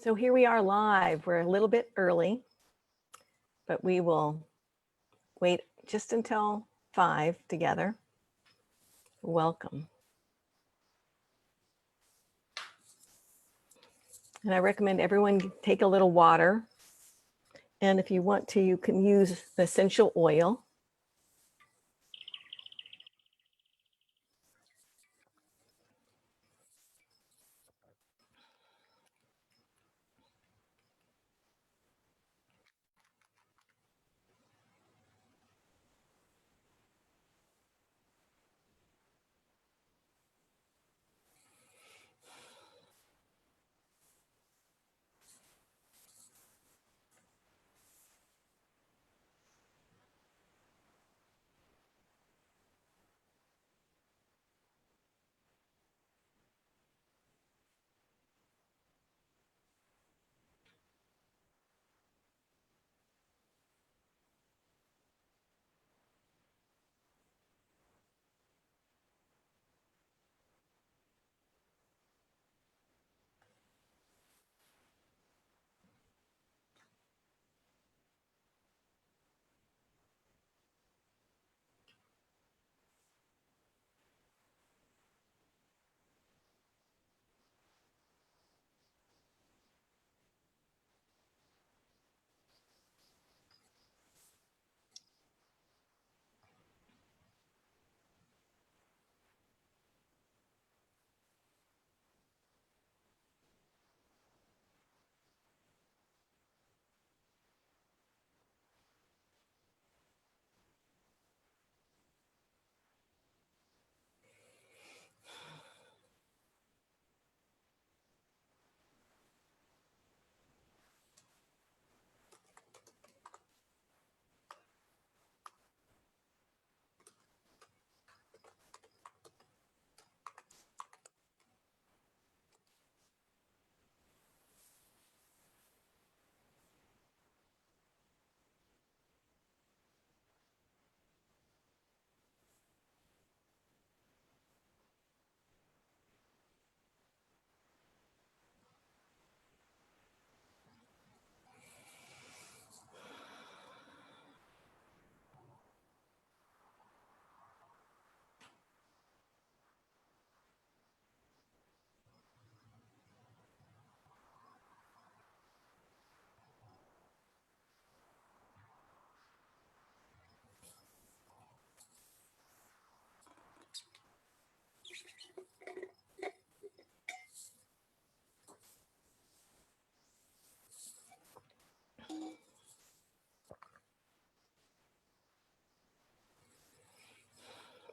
So here we are live. We're a little bit early, but we will wait just until 5 together. Welcome. And I recommend everyone take a little water. And if you want to, you can use the essential oil.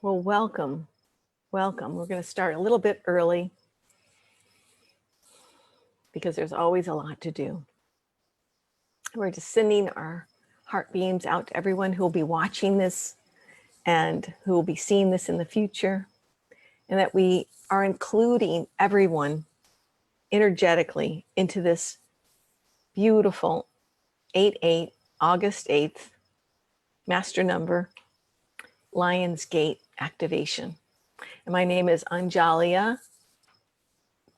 Well, welcome. Welcome. We're going to start a little bit early because there's always a lot to do. We're just sending our heart beams out to everyone who will be watching this and who will be seeing this in the future, and that we are including everyone energetically into this beautiful 8/8, August 8th, master number, Lionsgate activation. And my name is Anjahlia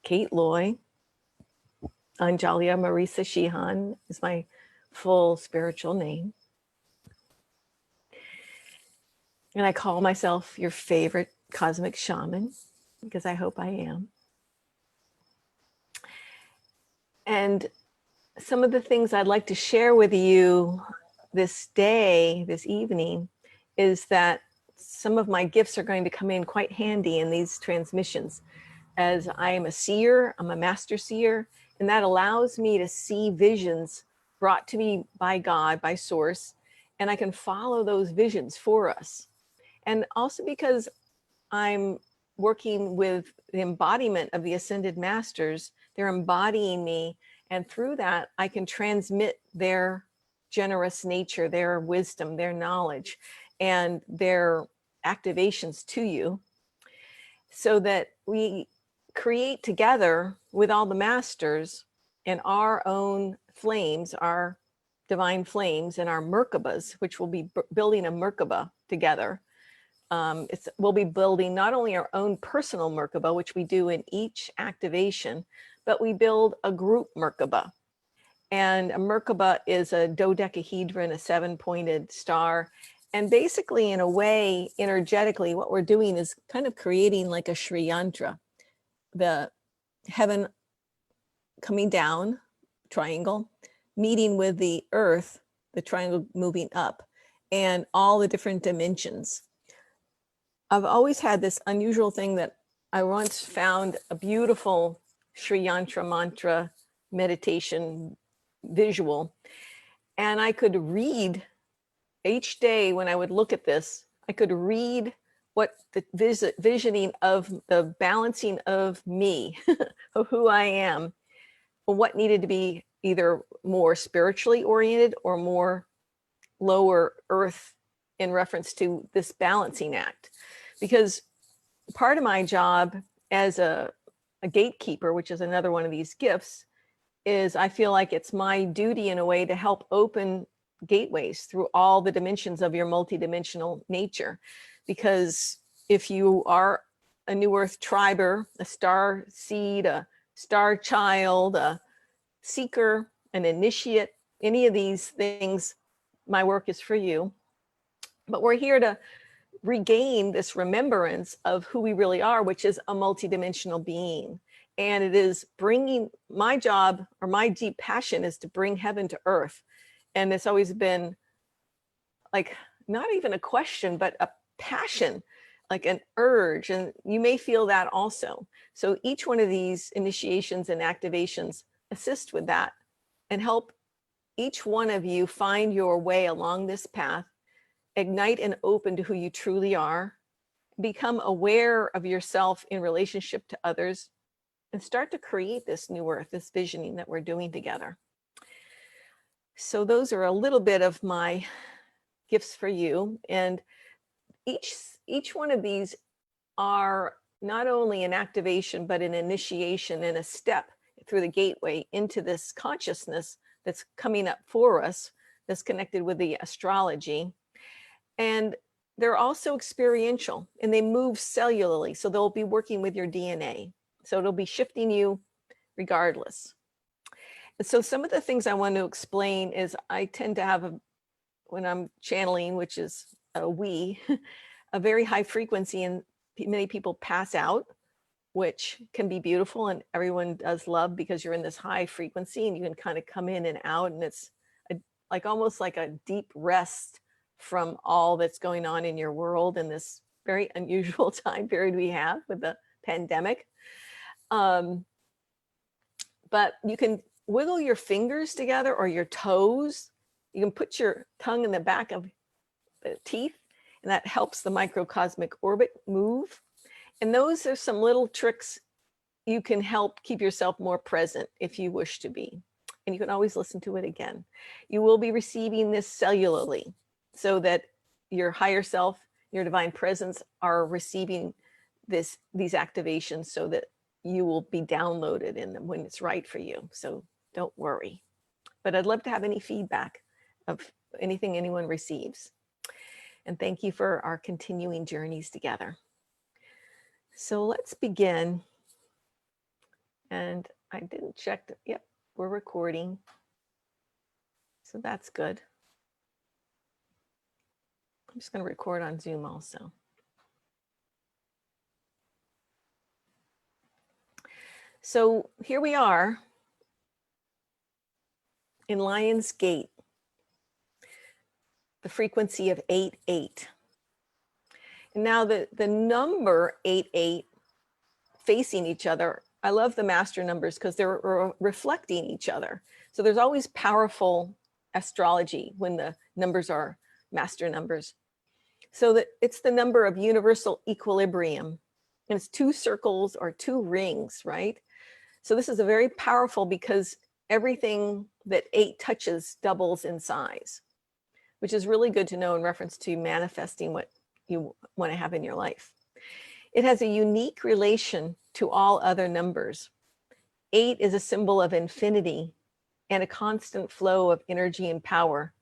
Kate Loy. Anjahlia Marisa Shihan is my full spiritual name. And I call myself your favorite cosmic shaman, because I hope I am. And some of the things I'd like to share with you this day, this evening, is that some of my gifts are going to come in quite handy in these transmissions. As I am a seer, I'm a master seer, and that allows me to see visions brought to me by God, by source, and I can follow those visions for us. And also because I'm working with the embodiment of the ascended masters, they're embodying me, and through that, I can transmit their generous nature, their wisdom, their knowledge, and their activations to you, so that we create together with all the masters and our own flames, our divine flames, and our merkabas, which will be building a merkaba together. We'll be building not only our own personal merkaba, which we do in each activation, but we build a group merkaba. And a merkaba is a dodecahedron, a 7-pointed star. And basically, in a way, energetically, what we're doing is kind of creating like a Sri Yantra, the heaven coming down, triangle, meeting with the earth, the triangle moving up, and all the different dimensions. I've always had this unusual thing that I once found a beautiful Sri Yantra mantra meditation visual, and I could read each day when I would look at this, I could read what the visioning of the balancing of me, of who I am, what needed to be either more spiritually oriented or more lower earth in reference to this balancing act. Because part of my job as a gatekeeper, which is another one of these gifts, is I feel like it's my duty in a way to help open gateways through all the dimensions of your multidimensional nature. Because if you are a new earth triber, a star seed, a star child, a seeker, an initiate, any of these things, my work is for you. But we're here to regain this remembrance of who we really are, which is a multidimensional being. And it is bringing, my job or my deep passion is to bring heaven to earth. And it's always been like, not even a question, but a passion, like an urge. And you may feel that also. So each one of these initiations and activations assist with that and help each one of you find your way along this path, ignite and open to who you truly are, become aware of yourself in relationship to others, and start to create this new earth, this visioning that we're doing together. So those are a little bit of my gifts for you. And each one of these are not only an activation, but an initiation and a step through the gateway into this consciousness that's coming up for us, that's connected with the astrology. And they're also experiential, and they move cellularly. So they'll be working with your DNA. So it'll be shifting you regardless. And so some of the things I want to explain is I tend to have, when I'm channeling, which is a very high frequency, and many people pass out, which can be beautiful, and everyone does love because you're in this high frequency and you can kind of come in and out, and it's like almost like a deep rest from all that's going on in your world in this very unusual time period we have with the pandemic. But you can wiggle your fingers together or your toes. You can put your tongue in the back of the teeth, and that helps the microcosmic orbit move. And those are some little tricks you can help keep yourself more present if you wish to be. And you can always listen to it again. You will be receiving this cellularly so that your higher self, your divine presence are receiving these activations so that you will be downloaded in them when it's right for you. So don't worry. But I'd love to have any feedback of anything anyone receives. And thank you for our continuing journeys together. So let's begin. And I didn't check. Yep, we're recording. So that's good. I'm just going to record on Zoom also. So here we are in Lionsgate, the frequency of 88. And now the number 88 facing each other, I love the master numbers because they're reflecting each other. So there's always powerful astrology when the numbers are master numbers. So that it's the number of universal equilibrium. And it's 2 circles or 2 rings, right? So this is a very powerful because everything that 8 touches doubles in size, which is really good to know in reference to manifesting what you want to have in your life. It has a unique relation to all other numbers. 8 is a symbol of infinity and a constant flow of energy and power.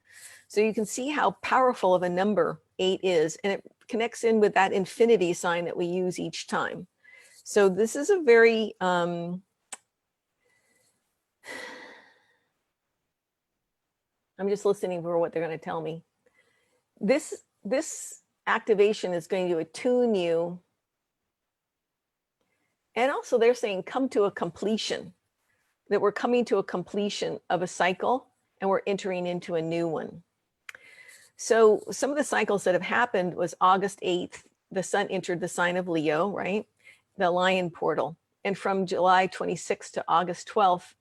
So you can see how powerful of a number 8 is, and it connects in with that infinity sign that we use each time. So this is a very I'm just listening for what they're going to tell me. This activation is going to attune you. And also they're saying come to a completion, that we're coming to a completion of a cycle and we're entering into a new one. So some of the cycles that have happened was August 8th, the sun entered the sign of Leo, right? The lion portal. And from July 26th to August 12th,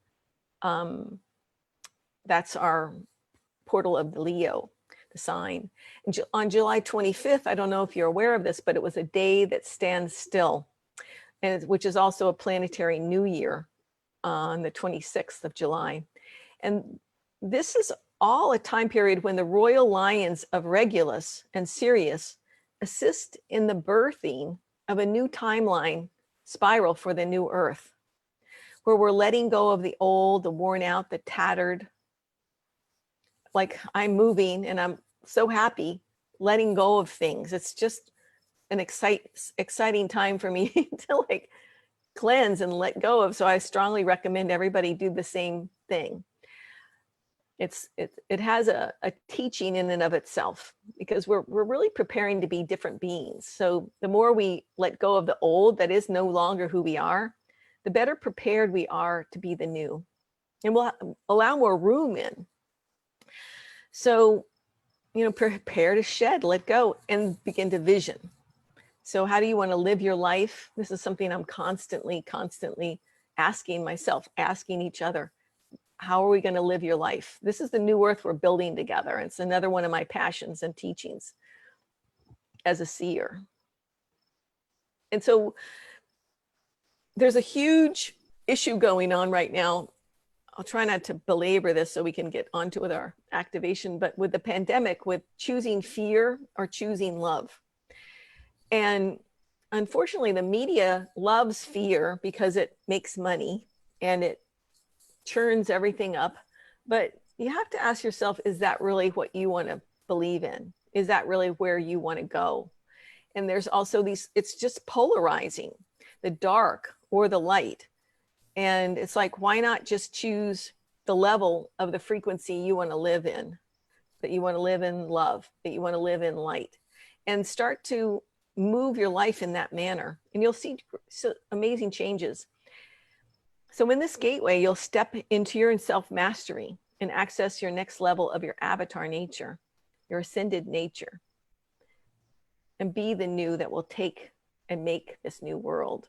that's our portal of the Leo, the sign. And on July 25th, I don't know if you're aware of this, but it was a day that stands still, and which is also a planetary new year on the 26th of July. And this is all a time period when the royal lions of Regulus and Sirius assist in the birthing of a new timeline spiral for the new earth, where we're letting go of the old, the worn out, the tattered. Like I'm moving and I'm so happy letting go of things. It's just an exciting time for me to like cleanse and let go of. So I strongly recommend everybody do the same thing. It has a teaching in and of itself, because we're really preparing to be different beings. So the more we let go of the old that is no longer who we are, the better prepared we are to be the new, and we'll allow more room in. So, you know, prepare to shed, let go, and begin to vision. So how do you want to live your life? This is something I'm constantly asking myself, asking each other. How are we going to live your life? This is the new earth we're building together. It's another one of my passions and teachings as a seer. And so there's a huge issue going on right now. I'll try not to belabor this so we can get onto with our activation, but with the pandemic, with choosing fear or choosing love. And unfortunately, the media loves fear because it makes money and it churns everything up. But you have to ask yourself, is that really what you want to believe in? Is that really where you want to go? And there's also these, it's just polarizing, the dark or the light. And it's like, why not just choose the level of the frequency you want to live in, that you want to live in love, that you want to live in light, and start to move your life in that manner. And you'll see amazing changes. So in this gateway, you'll step into your self-mastery and access your next level of your avatar nature, your ascended nature, and be the new that will take and make this new world.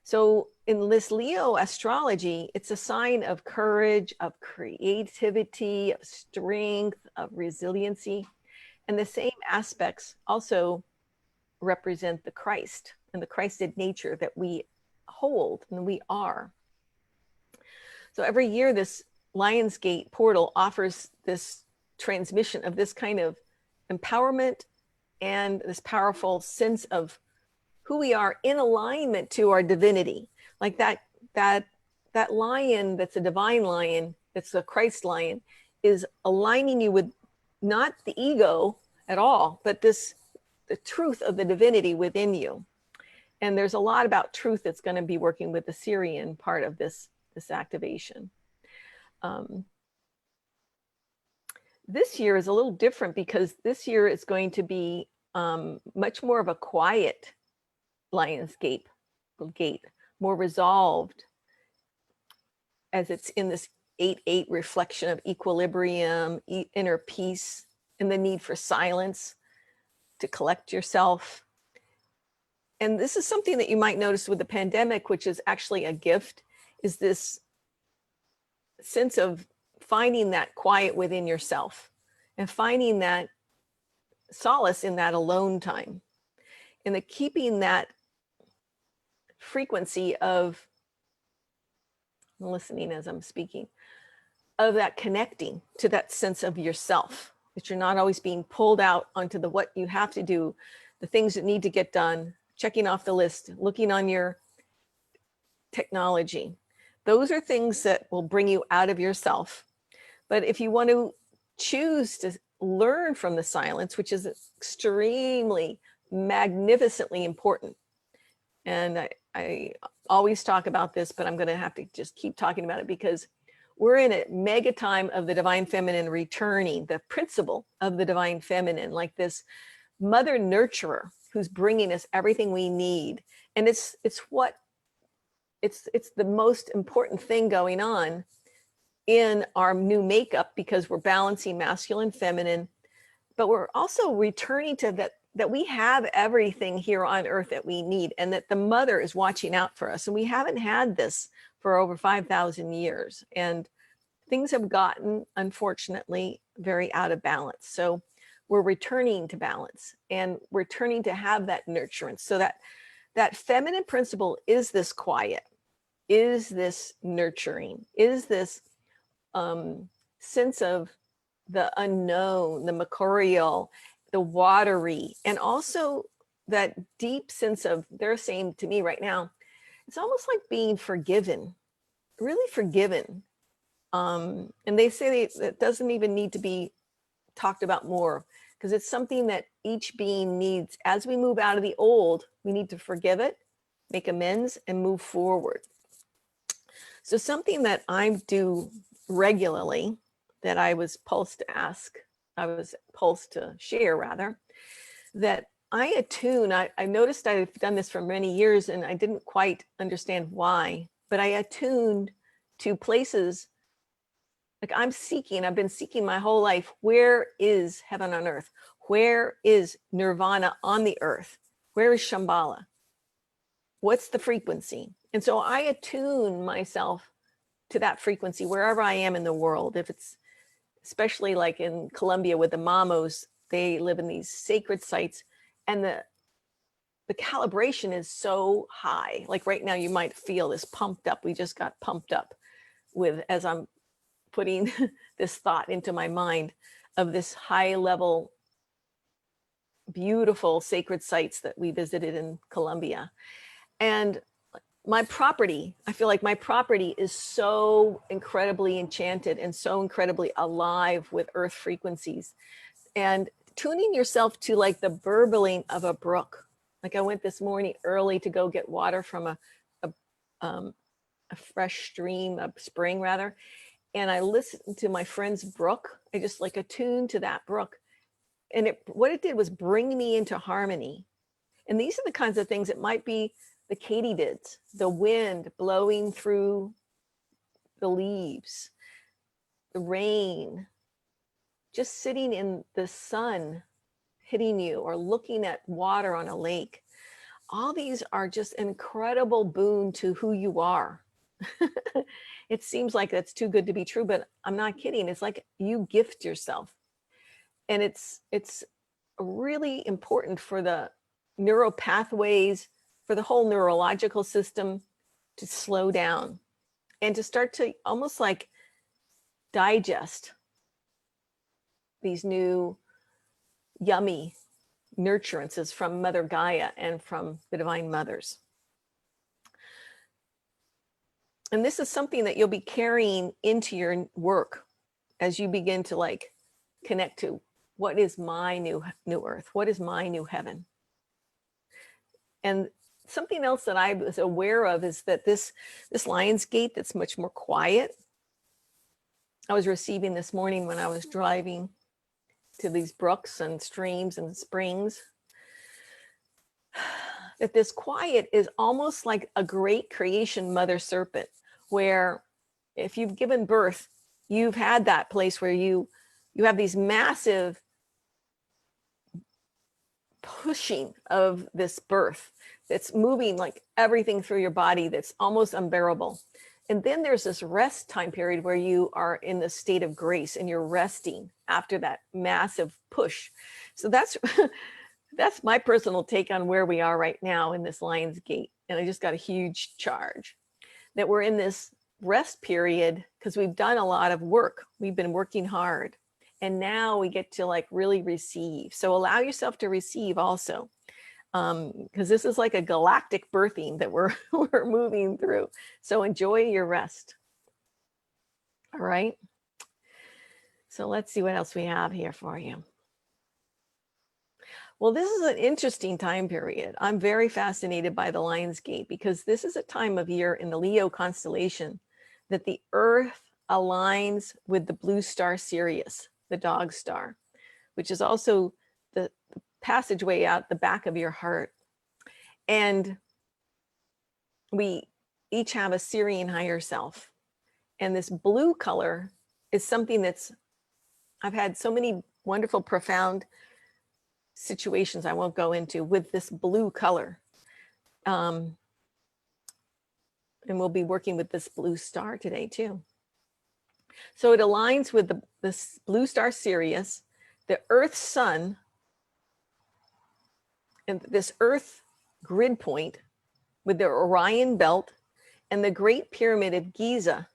So in this Leo astrology, it's a sign of courage, of creativity, of strength, of resiliency. And the same aspects also represent the Christ and the Christed nature that we hold and we are. So every year this Lionsgate portal offers this transmission of this kind of empowerment and this powerful sense of who we are in alignment to our divinity. Like that lion that's a divine lion, that's a Christ lion, is aligning you with not the ego at all, but the truth of the divinity within you. And there's a lot about truth that's going to be working with the Sirian part of this activation. This year is a little different because this year is going to be much more of a quiet Lionsgate gate, more resolved, as it's in this 8-8 reflection of equilibrium, inner peace, and the need for silence to collect yourself. And this is something that you might notice with the pandemic, which is actually a gift, is this sense of finding that quiet within yourself and finding that solace in that alone time, and the keeping that frequency of listening as I'm speaking, of that connecting to that sense of yourself, that you're not always being pulled out onto the what you have to do, the things that need to get done, checking off the list, looking on your technology. Those are things that will bring you out of yourself. But if you want to choose to learn from the silence, which is extremely magnificently important, and I always talk about this, but I'm going to have to just keep talking about it, because we're in a mega time of the divine feminine returning, the principle of the divine feminine, like this mother nurturer who's bringing us everything we need. And it's the most important thing going on in our new makeup, because we're balancing masculine, feminine, but we're also returning to that we have everything here on earth that we need, and that the mother is watching out for us. And we haven't had this for over 5,000 years. And things have gotten, unfortunately, very out of balance. So we're returning to balance and returning to have that nurturance. So that feminine principle is this quiet, is this nurturing, is this sense of the unknown, the mercurial, the watery, and also that deep sense of, they're saying to me right now, it's almost like being forgiven, really forgiven. And they say that doesn't even need to be talked about more, because it's something that each being needs. As we move out of the old, we need to forgive it, make amends, and move forward. So something that I do regularly, that I was pulsed to share rather, that I attune. I noticed I've done this for many years and I didn't quite understand why, but I attuned to places like I've been seeking my whole life. Where is heaven on earth? Where is nirvana on the earth? Where is Shambhala? What's the frequency? And so I attune myself to that frequency wherever I am in the world. If it's especially like in Colombia with the Mamos, they live in these sacred sites, and the calibration is so high. Like right now, you might feel this pumped up. We just got pumped up with, as I'm putting this thought into my mind, of this high level, beautiful sacred sites that we visited in Colombia. And my property, I feel like my property is so incredibly enchanted and so incredibly alive with earth frequencies. And tuning yourself to like the burbling of a brook. Like I went this morning early to go get water from a fresh stream, a spring rather. And I listened to my friend's brook. I just like attuned to that brook. And what it did was bring me into harmony. And these are the kinds of things, it might be the katydids, the wind blowing through the leaves, the rain, just sitting in the sun hitting you, or looking at water on a lake. All these are just an incredible boon to who you are. It seems like that's too good to be true, but I'm not kidding. It's like you gift yourself. And it's really important for the neural pathways, for the whole neurological system to slow down and to start to almost like digest these new yummy nurturances from Mother Gaia and from the Divine Mothers. And this is something that you'll be carrying into your work as you begin to like connect to what is my new earth? What is my new heaven? And something else that I was aware of is that this Lionsgate that's much more quiet, I was receiving this morning when I was driving to these brooks and streams and springs, that this quiet is almost like a great creation mother serpent, where if you've given birth, you've had that place where you have these massive pushing of this birth that's moving like everything through your body that's almost unbearable. And then there's this rest time period where you are in the state of grace and you're resting after that massive push. So that's that's my personal take on where we are right now in this Lionsgate. And I just got a huge charge that we're in this rest period because we've done a lot of work. We've been working hard. And now we get to like really receive. So allow yourself to receive also. Because this is like a galactic birthing that we're moving through. So enjoy your rest. All right. So let's see what else we have here for you. Well, this is an interesting time period. I'm very fascinated by the Lionsgate because this is a time of year in the Leo constellation that the earth aligns with the blue star Sirius, the dog star, which is also the passageway out the back of your heart. And we each have a Sirian higher self. And this blue color is something that's, I've had so many wonderful, profound situations I won't go into with this blue color. And we'll be working with this blue star today too. So it aligns with this blue star Sirius, the Earth sun, and this Earth grid point with the Orion belt and the Great Pyramid of Giza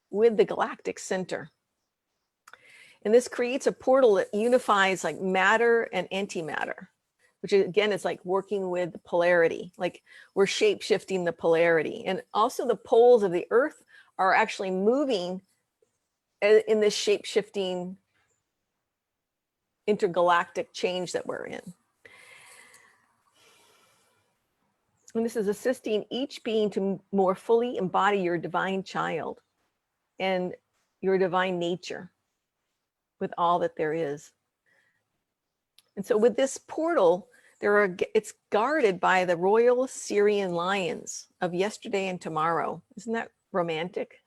with the galactic center. And this creates a portal that unifies like matter and antimatter, which again is like working with polarity, like we're shape-shifting the polarity. And also the poles of the Earth are actually moving in this shape-shifting intergalactic change that we're in. And this is assisting each being to more fully embody your divine child and your divine nature with all that there is. And so with this portal, it's guarded by the royal Sirian lions of yesterday and tomorrow. Isn't that romantic?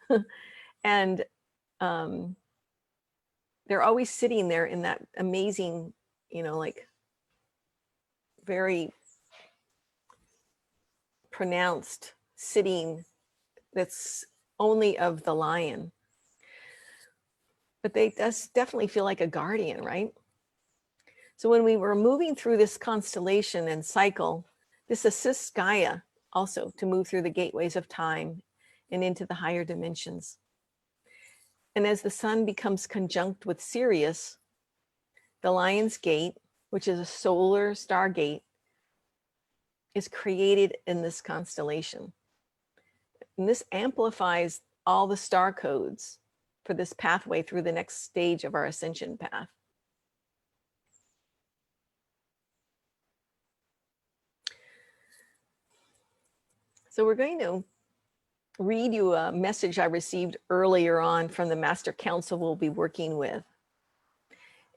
And they're always sitting there in that amazing, you know, like very pronounced sitting that's only of the lion. But they definitely feel like a guardian, right? So when we were moving through this constellation and cycle, this assists Gaia also to move through the gateways of time and into the higher dimensions. And as the sun becomes conjunct with Sirius, the Lionsgate, which is a solar stargate, is created in this constellation. And this amplifies all the star codes for this pathway through the next stage of our ascension path. So we're going to read you a message I received earlier on from the Master Council we'll be working with.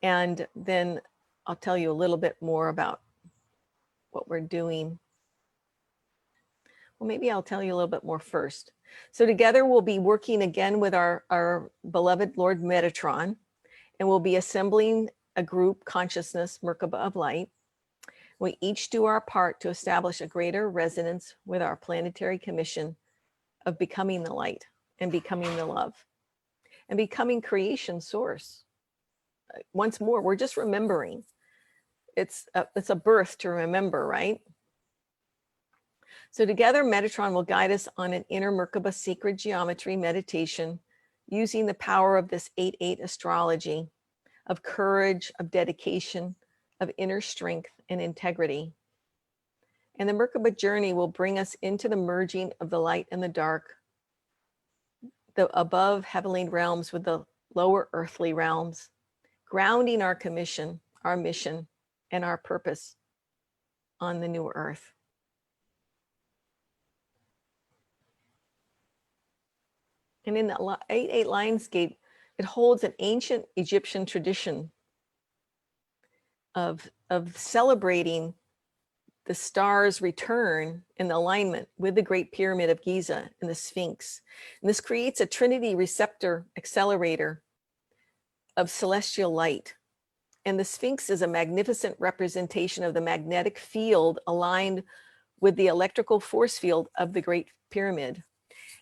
And then I'll tell you a little bit more about what we're doing. Well, maybe I'll tell you a little bit more first. So together we'll be working again with our beloved Lord Metratron, and we'll be assembling a group consciousness merkaba of light. We each do our part to establish a greater resonance with our planetary commission of becoming the light and becoming the love and becoming creation source. Once more, we're just remembering. It's a birth to remember, right? So together, Metatron will guide us on an inner merkaba sacred geometry meditation using the power of this 8-8 astrology, of courage, of dedication, of inner strength and integrity. And the merkaba journey will bring us into the merging of the light and the dark, the above heavenly realms with the lower earthly realms, grounding our commission, our mission, and our purpose on the new earth. And in the 8-8 Lionsgate, it holds an ancient Egyptian tradition of celebrating the star's return in alignment with the Great Pyramid of Giza and the Sphinx. And this creates a trinity receptor accelerator of celestial light. And the Sphinx is a magnificent representation of the magnetic field aligned with the electrical force field of the Great Pyramid.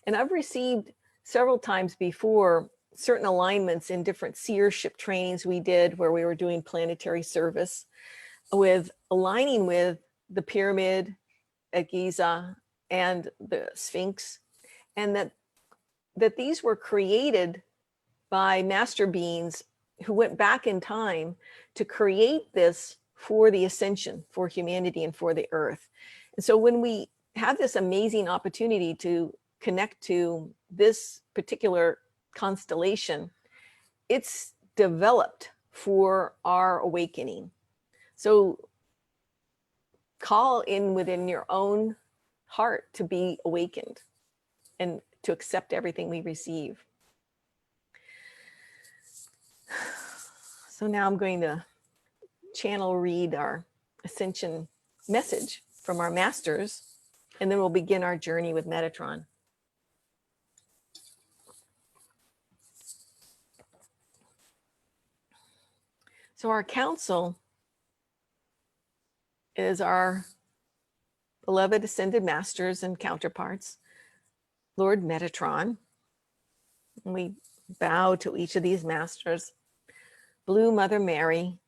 And I've received several times before certain alignments in different seership trainings we did where we were doing planetary service with aligning with the pyramid at Giza and the Sphinx, and that these were created by master beings who went back in time to create this for the ascension, for humanity and for the earth. And so when we have this amazing opportunity to connect to this particular constellation, it's developed for our awakening. So call in within your own heart to be awakened and to accept everything we receive. So now I'm going to channel read our ascension message from our masters, and then we'll begin our journey with Metatron. So our council is our beloved ascended masters and counterparts, Lord Metratron. And we bow to each of these masters. Blue Mother Mary,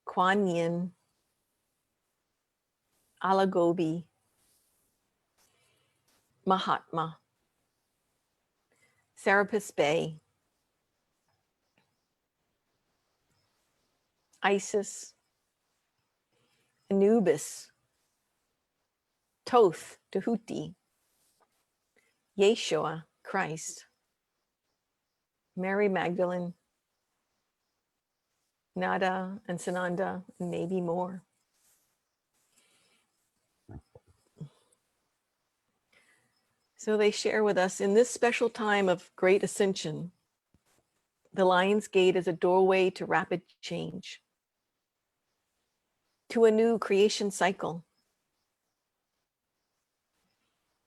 Quan Yin, Gobi, Mahatma, Serapis Bay, Issis, Anubis, Thoth, Tahuti, Yesua Christ, Mary Magdalene, Nada and Sananda, and maybe more. So they share with us in this special time of great ascension, the Lionsgate is a doorway to rapid change, to a new creation cycle,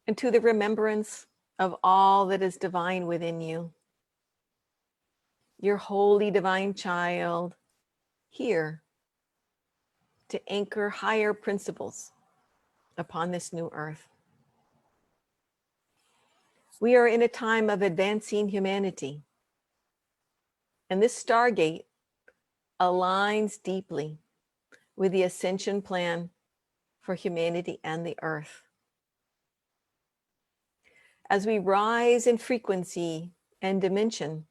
and to the remembrance of all that is divine within you. Your holy divine child here to anchor higher principles upon this new earth. We are in a time of advancing humanity, and this Stargate aligns deeply with the ascension plan for humanity and the earth. As we rise in frequency and dimension,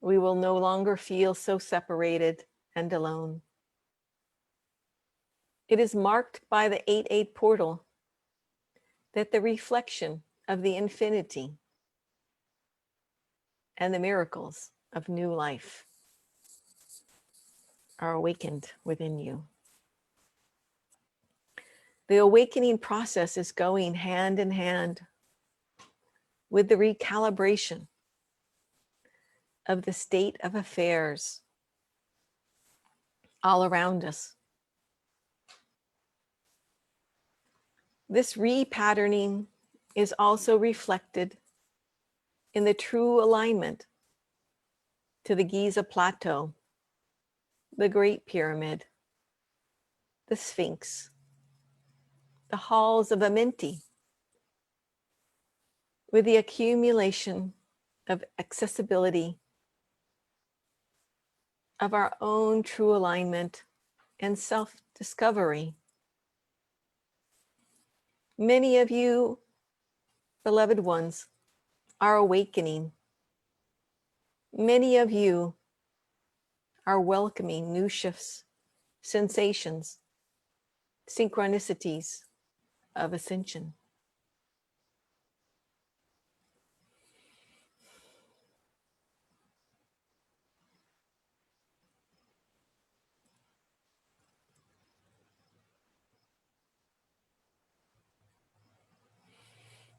we will no longer feel so separated and alone. It is marked by the 8-8 portal that the reflection of the infinity and the miracles of new life are awakened within you. The awakening process is going hand in hand with the recalibration of the state of affairs all around us. This repatterning is also reflected in the true alignment to the Giza plateau, the Great Pyramid, the Sphinx, the halls of Amenti, with the accumulation of accessibility of our own true alignment and self-discovery. Many of you, beloved ones, are awakening. Many of you are welcoming new shifts, sensations, synchronicities of ascension.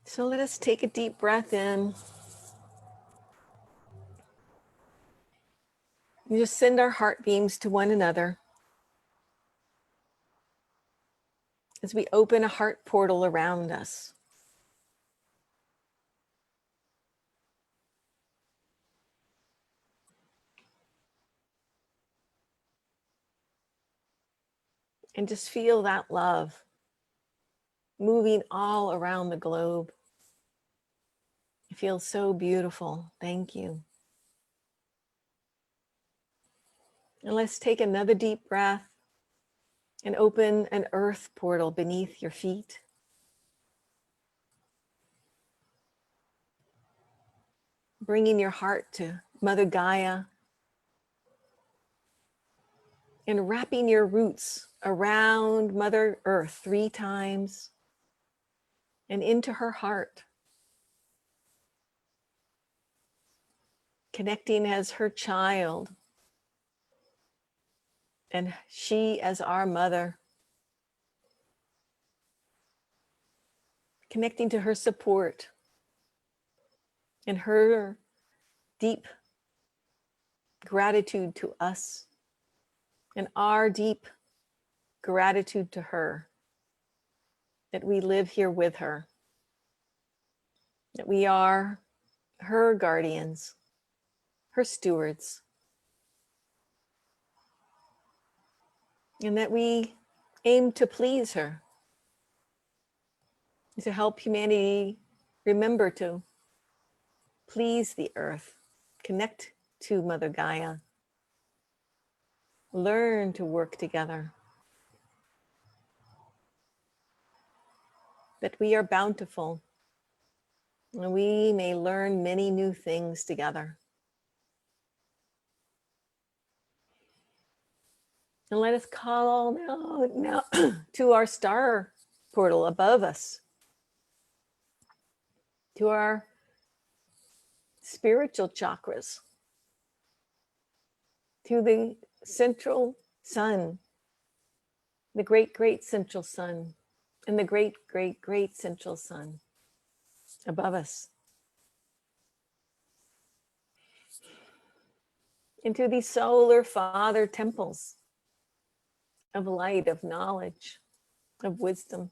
So let us take a deep breath in. And just send our heart beams to one another as we open a heart portal around us. And just feel that love moving all around the globe. It feels so beautiful. Thank you. And let's take another deep breath and open an earth portal beneath your feet. Bringing your heart to Mother Gaia and wrapping your roots around Mother Earth 3 times and into her heart. Connecting as her child and she as our mother. Connecting to her support and her deep gratitude to us and our deep gratitude to her that we live here with her, that we are her guardians, her stewards, and that we aim to please her, to help humanity remember to please the earth, connect to Mother Gaia, learn to work together, that we are bountiful and we may learn many new things together. And let us call now to our star portal above us, to our spiritual chakras, to the central sun, the great, great central sun, and the great, great, great central sun above us. Into these solar father temples of light, of knowledge, of wisdom.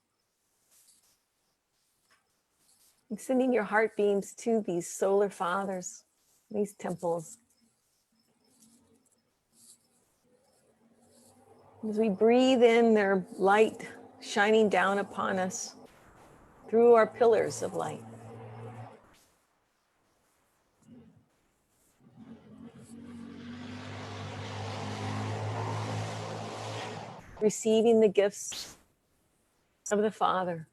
And sending your heart beams to these solar fathers, these temples. As we breathe in their light shining down upon us through our pillars of light. Receiving the gifts of the Father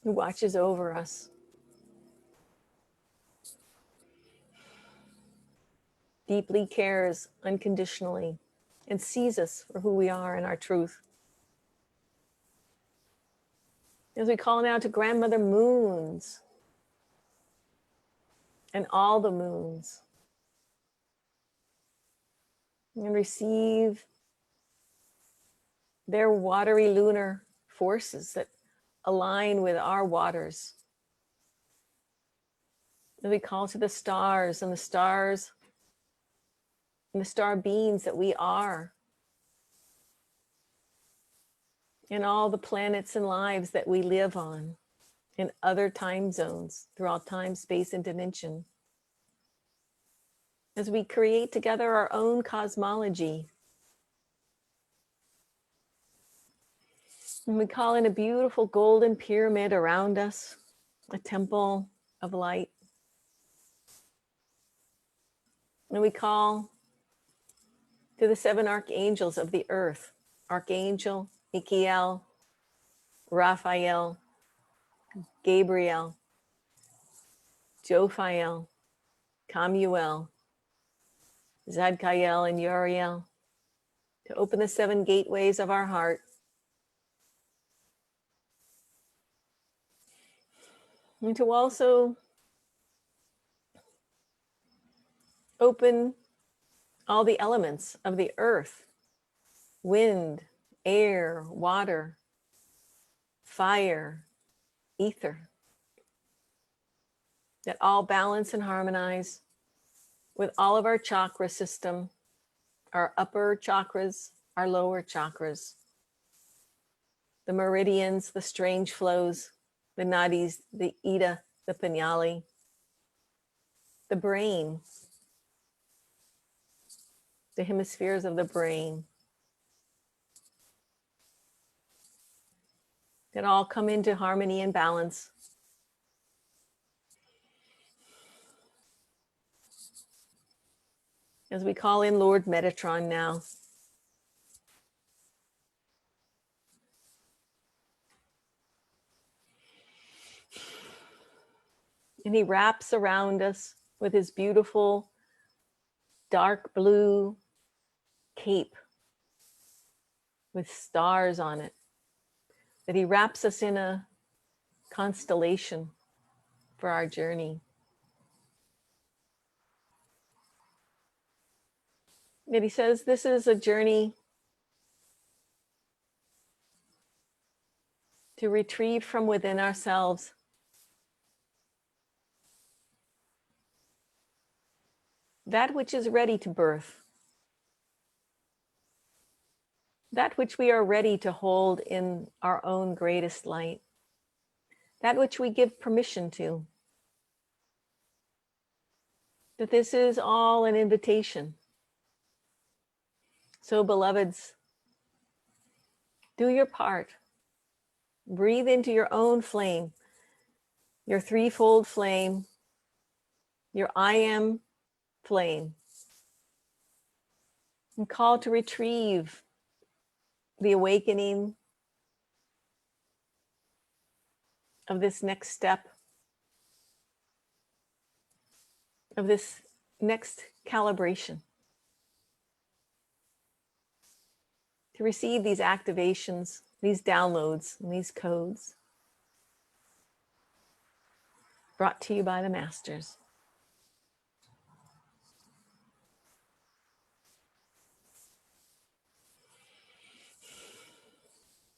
who watches over us, deeply cares unconditionally, and sees us for who we are in our truth. As we call now to Grandmother Moons and all the moons, and receive their watery lunar forces that align with our waters. As we call to the stars and the star beings that we are, and all the planets and lives that we live on in other time zones throughout time, space, and dimension. As we create together our own cosmology. And we call in a beautiful golden pyramid around us, a temple of light. And we call to the 7 archangels of the earth, Archangel Michael, Raphael, Gabriel, Jophiel, Camuel, Zadkiel, and Uriel, to open the 7 gateways of our heart. And to also open all the elements of the earth, wind, air, water, fire, ether, that all balance and harmonize with all of our chakra system, our upper chakras, our lower chakras, the meridians, the strange flows, the nadis, the ida, the pineali, the brain, the hemispheres of the brain, that all come into harmony and balance. As we call in Lord Metratron now. And he wraps around us with his beautiful dark blue cape with stars on it, that he wraps us in a constellation for our journey. That he says this is a journey to retrieve from within ourselves that which is ready to birth, that which we are ready to hold in our own greatest light, that which we give permission to. That this is all an invitation. So, beloveds, do your part. Breathe into your own flame, your threefold flame, your I am flame, and call to retrieve the awakening of this next step, of this next calibration, to receive these activations, these downloads, and these codes brought to you by the masters.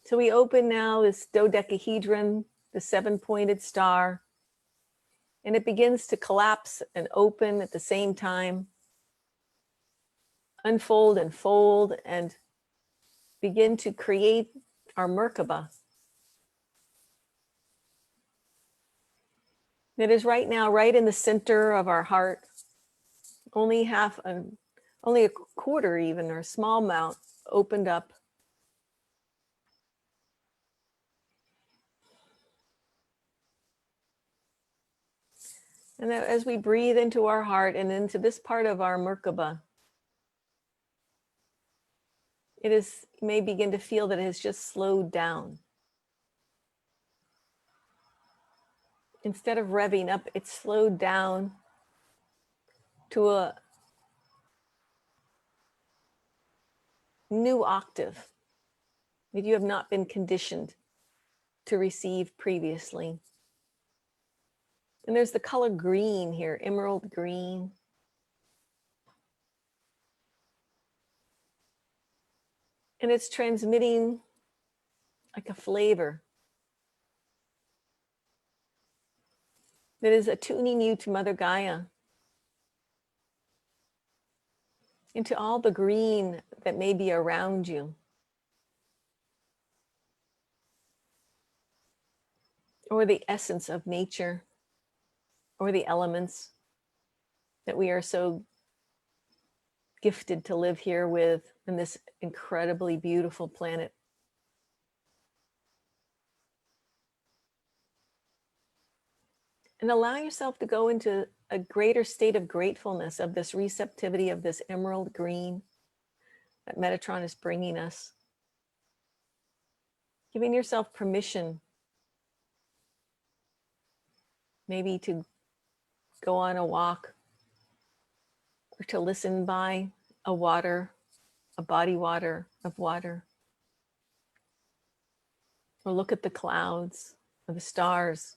So we open now this dodecahedron, the 7-pointed star, and it begins to collapse and open at the same time, unfold and fold, and begin to create our merkaba. It is right now, right in the center of our heart, only a quarter even, or a small amount opened up. And as we breathe into our heart and into this part of our merkaba, you may begin to feel that it has just slowed down. Instead of revving up, it's slowed down to a new octave that you have not been conditioned to receive previously. And there's the color green here, emerald green. And it's transmitting like a flavor that is attuning you to Mother Gaia, into all the green that may be around you, or the essence of nature, or the elements that we are so gifted to live here with in this incredibly beautiful planet. And allow yourself to go into a greater state of gratefulness of this receptivity of this emerald green that Metatron is bringing us. Giving yourself permission maybe to go on a walk, or to listen by a body water of water, or look at the clouds or the stars.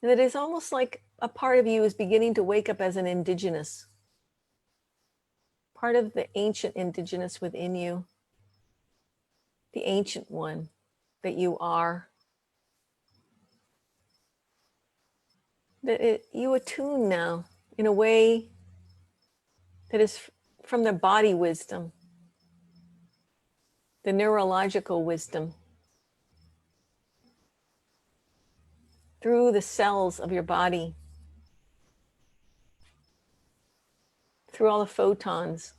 And it is almost like a part of you is beginning to wake up as an indigenous, part of the ancient indigenous within you, the ancient one that you are. That you attune now in a way that is from the body wisdom, the neurological wisdom, through the cells of your body, through all the photons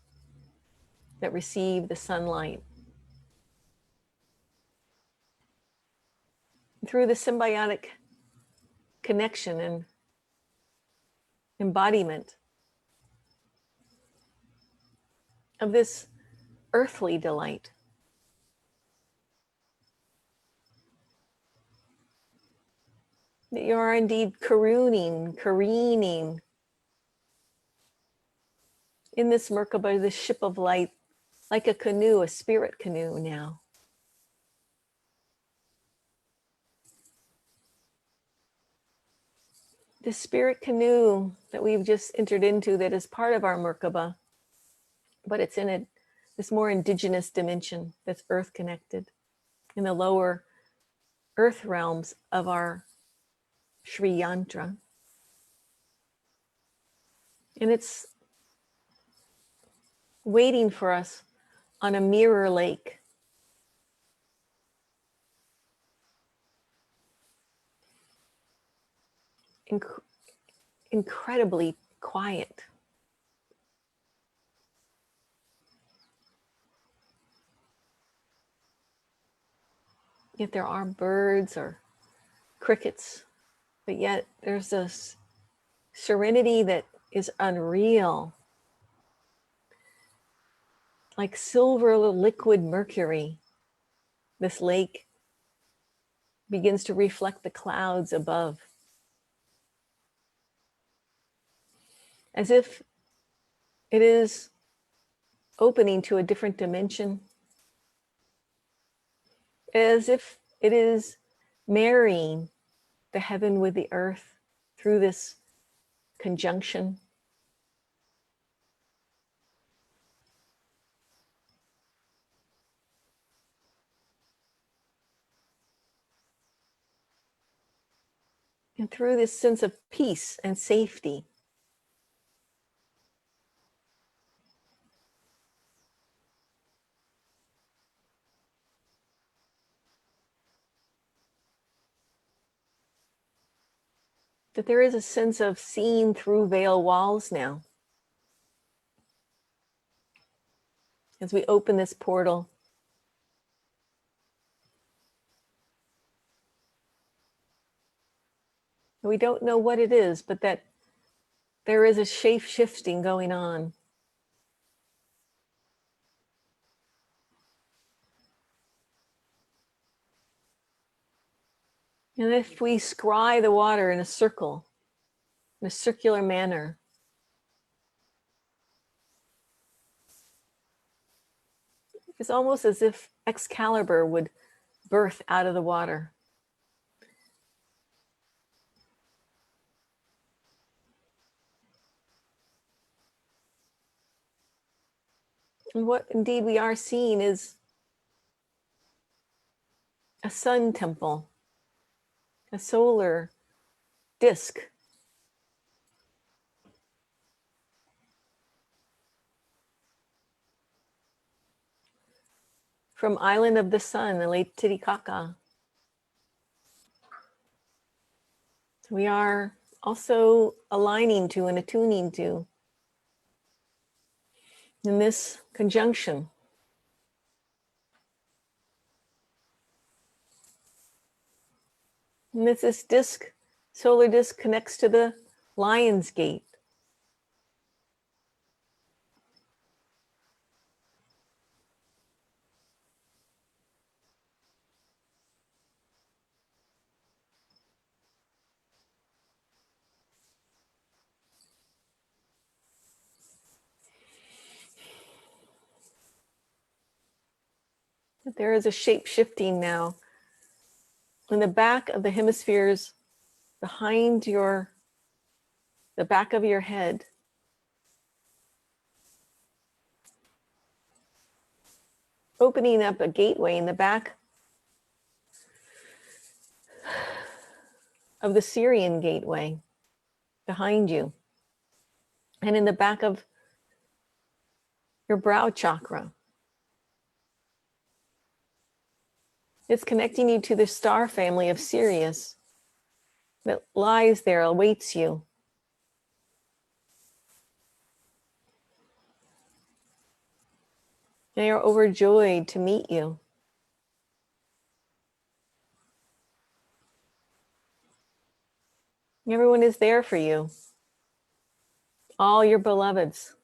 that receive the sunlight, through the symbiotic connection and embodiment of this earthly delight. That you are indeed careening in this merkaba, this ship of light, like a canoe, a spirit canoe now. This spirit canoe that we've just entered into, that is part of our merkaba, but it's in this more indigenous dimension that's earth connected, in the lower earth realms of our Sri Yantra. And it's waiting for us on a mirror lake. Incredibly quiet. Yet there are birds or crickets, but yet there's this serenity that is unreal, like silver liquid mercury. This lake begins to reflect the clouds above, as if it is opening to a different dimension, as if it is marrying the heaven with the earth through this conjunction. And through this sense of peace and safety. That there is a sense of seeing through veil walls now. As we open this portal, we don't know what it is, but that there is a shape-shifting going on. And if we scry the water in a circle, in a circular manner, it's almost as if Excalibur would birth out of the water. And what indeed we are seeing is a sun temple, a solar disk. From Island of the Sun, the late Titicaca. We are also aligning to and attuning to in this conjunction. And this disk, solar disk, connects to the Lionsgate. But there is a shape shifting now in the back of the hemispheres behind the back of your head. Opening up a gateway in the back of the Sirian gateway behind you. And in the back of your brow chakra. It's connecting you to the star family of Sirius that lies there, awaits you. They are overjoyed to meet you. Everyone is there for you. All your beloveds.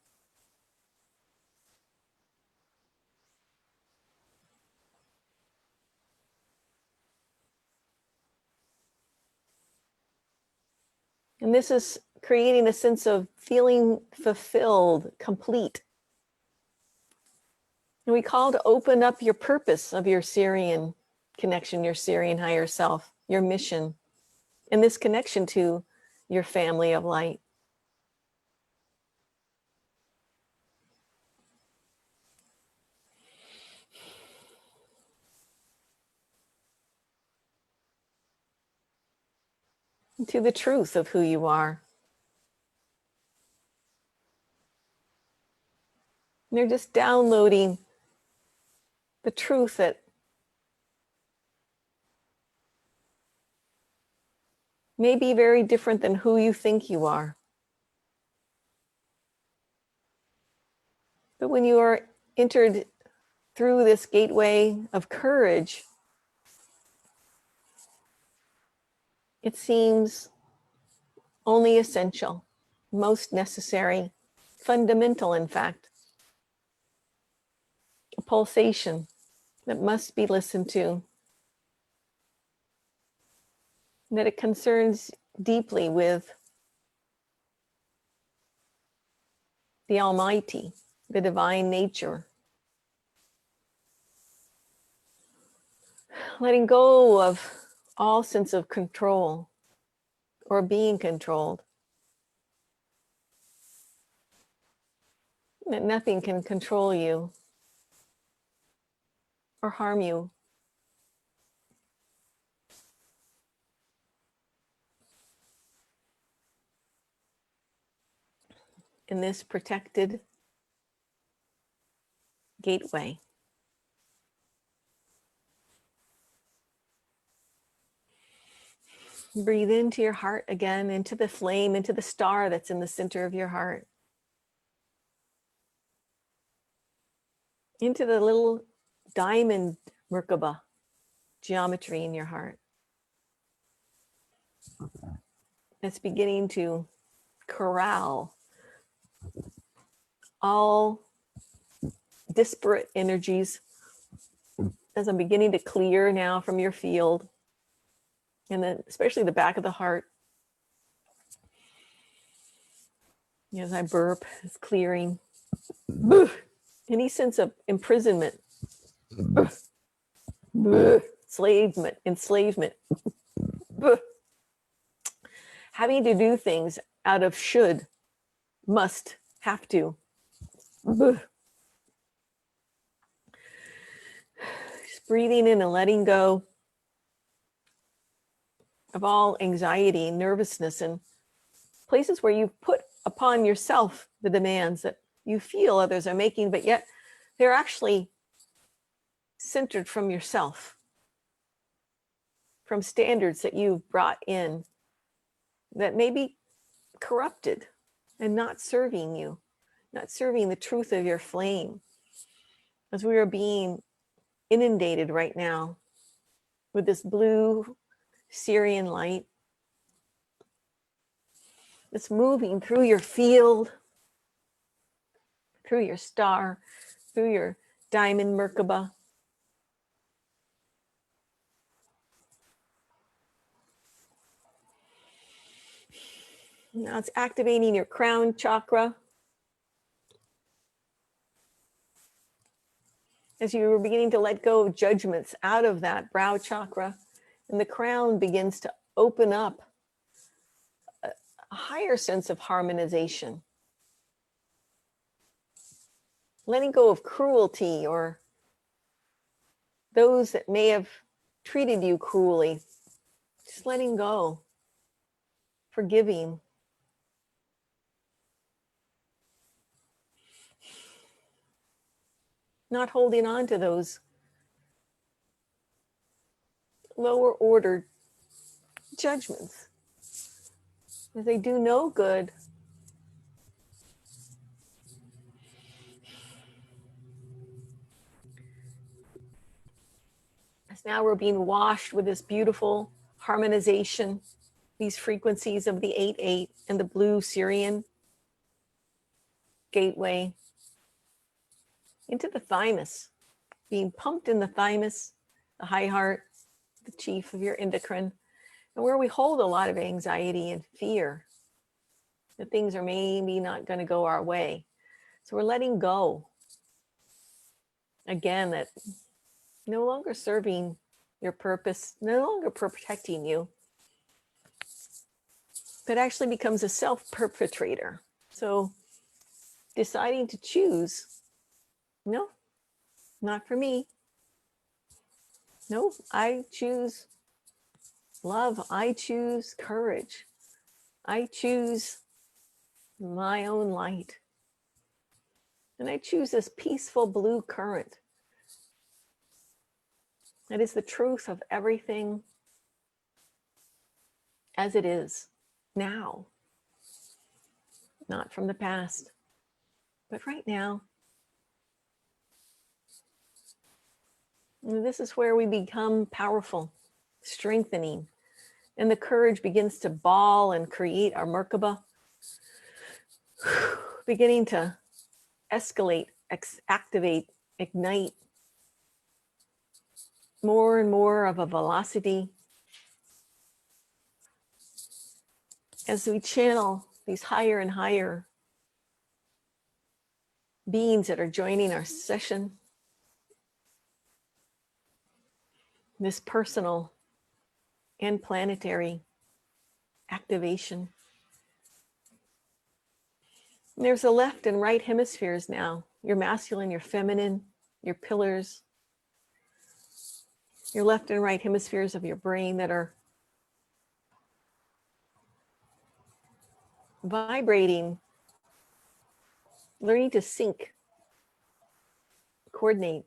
And this is creating a sense of feeling fulfilled, complete. And we call to open up your purpose of your Sirian connection, your Sirian higher self, your mission, and this connection to your family of light. into the truth of who you are. And they're just downloading the truth that may be very different than who you think you are. But when you are entered through this gateway of courage, it seems only essential, most necessary, fundamental, in fact. A pulsation that must be listened to, that it concerns deeply with the Almighty, the divine nature. Letting go of all sense of control or being controlled. That nothing can control you or harm you. In this protected gateway. Breathe into your heart again, into the flame, into the star that's in the center of your heart. Into the little diamond merkaba geometry in your heart. That's beginning to corral all disparate energies as I'm beginning to clear now from your field. And then especially the back of the heart. As I burp, it's clearing. Any sense of imprisonment, enslavement, having to do things out of should, must, have to. Just breathing in and letting go of all anxiety, nervousness, and places where you've put upon yourself the demands that you feel others are making, but yet they're actually centered from yourself, from standards that you've brought in that may be corrupted and not serving you, not serving the truth of your flame. As we are being inundated right now with this blue Sirian light, it's moving through your field, through your star, through your diamond merkaba. Now it's activating your crown chakra. As you were beginning to let go of judgments out of that brow chakra, and the crown begins to open up a higher sense of harmonization. Letting go of cruelty or those that may have treated you cruelly. Just letting go. Forgiving. Not holding on to those lower order judgments, as they do no good. As now we're being washed with this beautiful harmonization, these frequencies of the 8-8 and the blue Sirian gateway into the thymus, being pumped in the thymus, the high heart, the chief of your endocrine, and where we hold a lot of anxiety and fear that things are maybe not going to go our way. So we're letting go. Again, that no longer serving your purpose, no longer protecting you, but actually becomes a self-perpetrator. So deciding to choose, no, not for me. No, I choose Love, I choose courage. I choose my own light. And I choose this peaceful blue current. That is the truth of everything as it is now. Not from the past, but right now. And this is where we become powerful, strengthening, and the courage begins to ball and create our merkaba, beginning to escalate, activate, ignite more and more of a velocity as we channel these higher and higher beings that are joining our session. This personal and planetary activation. And there's the left and right hemispheres now. Your masculine, your feminine, your pillars, your left and right hemispheres of your brain that are vibrating, learning to sync, coordinate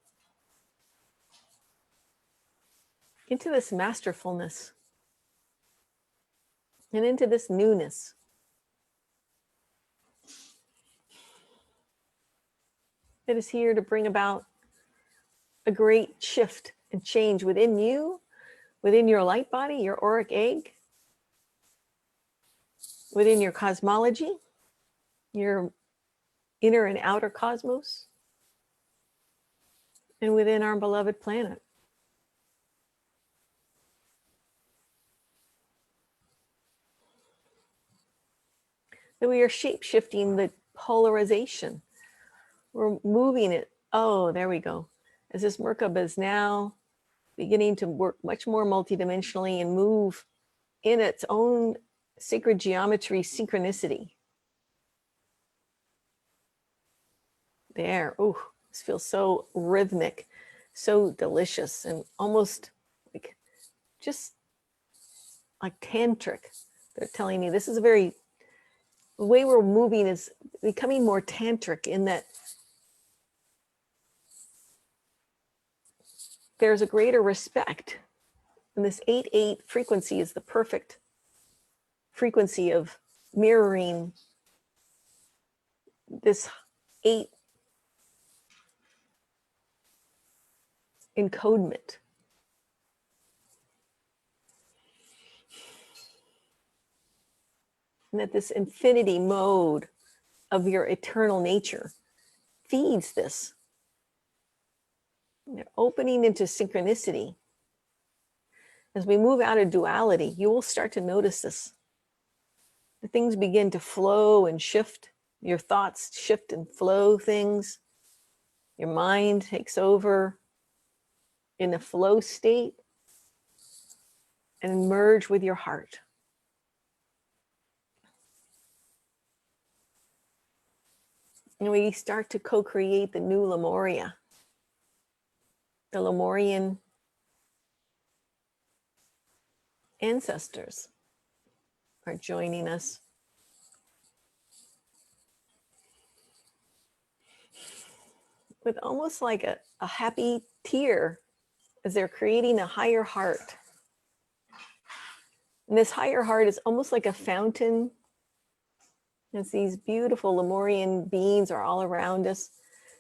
into this masterfulness and into this newness. That is here to bring about a great shift and change within you, within your light body, your auric egg, within your cosmology, your inner and outer cosmos, and within our beloved planet. That we are shape-shifting the polarization. We're moving it. Oh, there we go. As this merkaba is now beginning to work much more multidimensionally and move in its own sacred geometry synchronicity. There. Oh, this feels so rhythmic, so delicious, and almost like just like tantric. They're telling me this is a very, the way we're moving is becoming more tantric in that there's a greater respect. And this 8-8 frequency is the perfect frequency of mirroring this 8 encodement. And that this infinity mode of your eternal nature feeds this. They're opening into synchronicity. As we move out of duality, you will start to notice this. The things begin to flow and shift. Your thoughts shift and flow things. Your mind takes over in a flow state and merge with your heart. And we start to co-create the new Lemuria. The Lemurian ancestors are joining us. With almost like a happy tear as they're creating a higher heart. And this higher heart is almost like a fountain. As these beautiful Lemurian beings are all around us,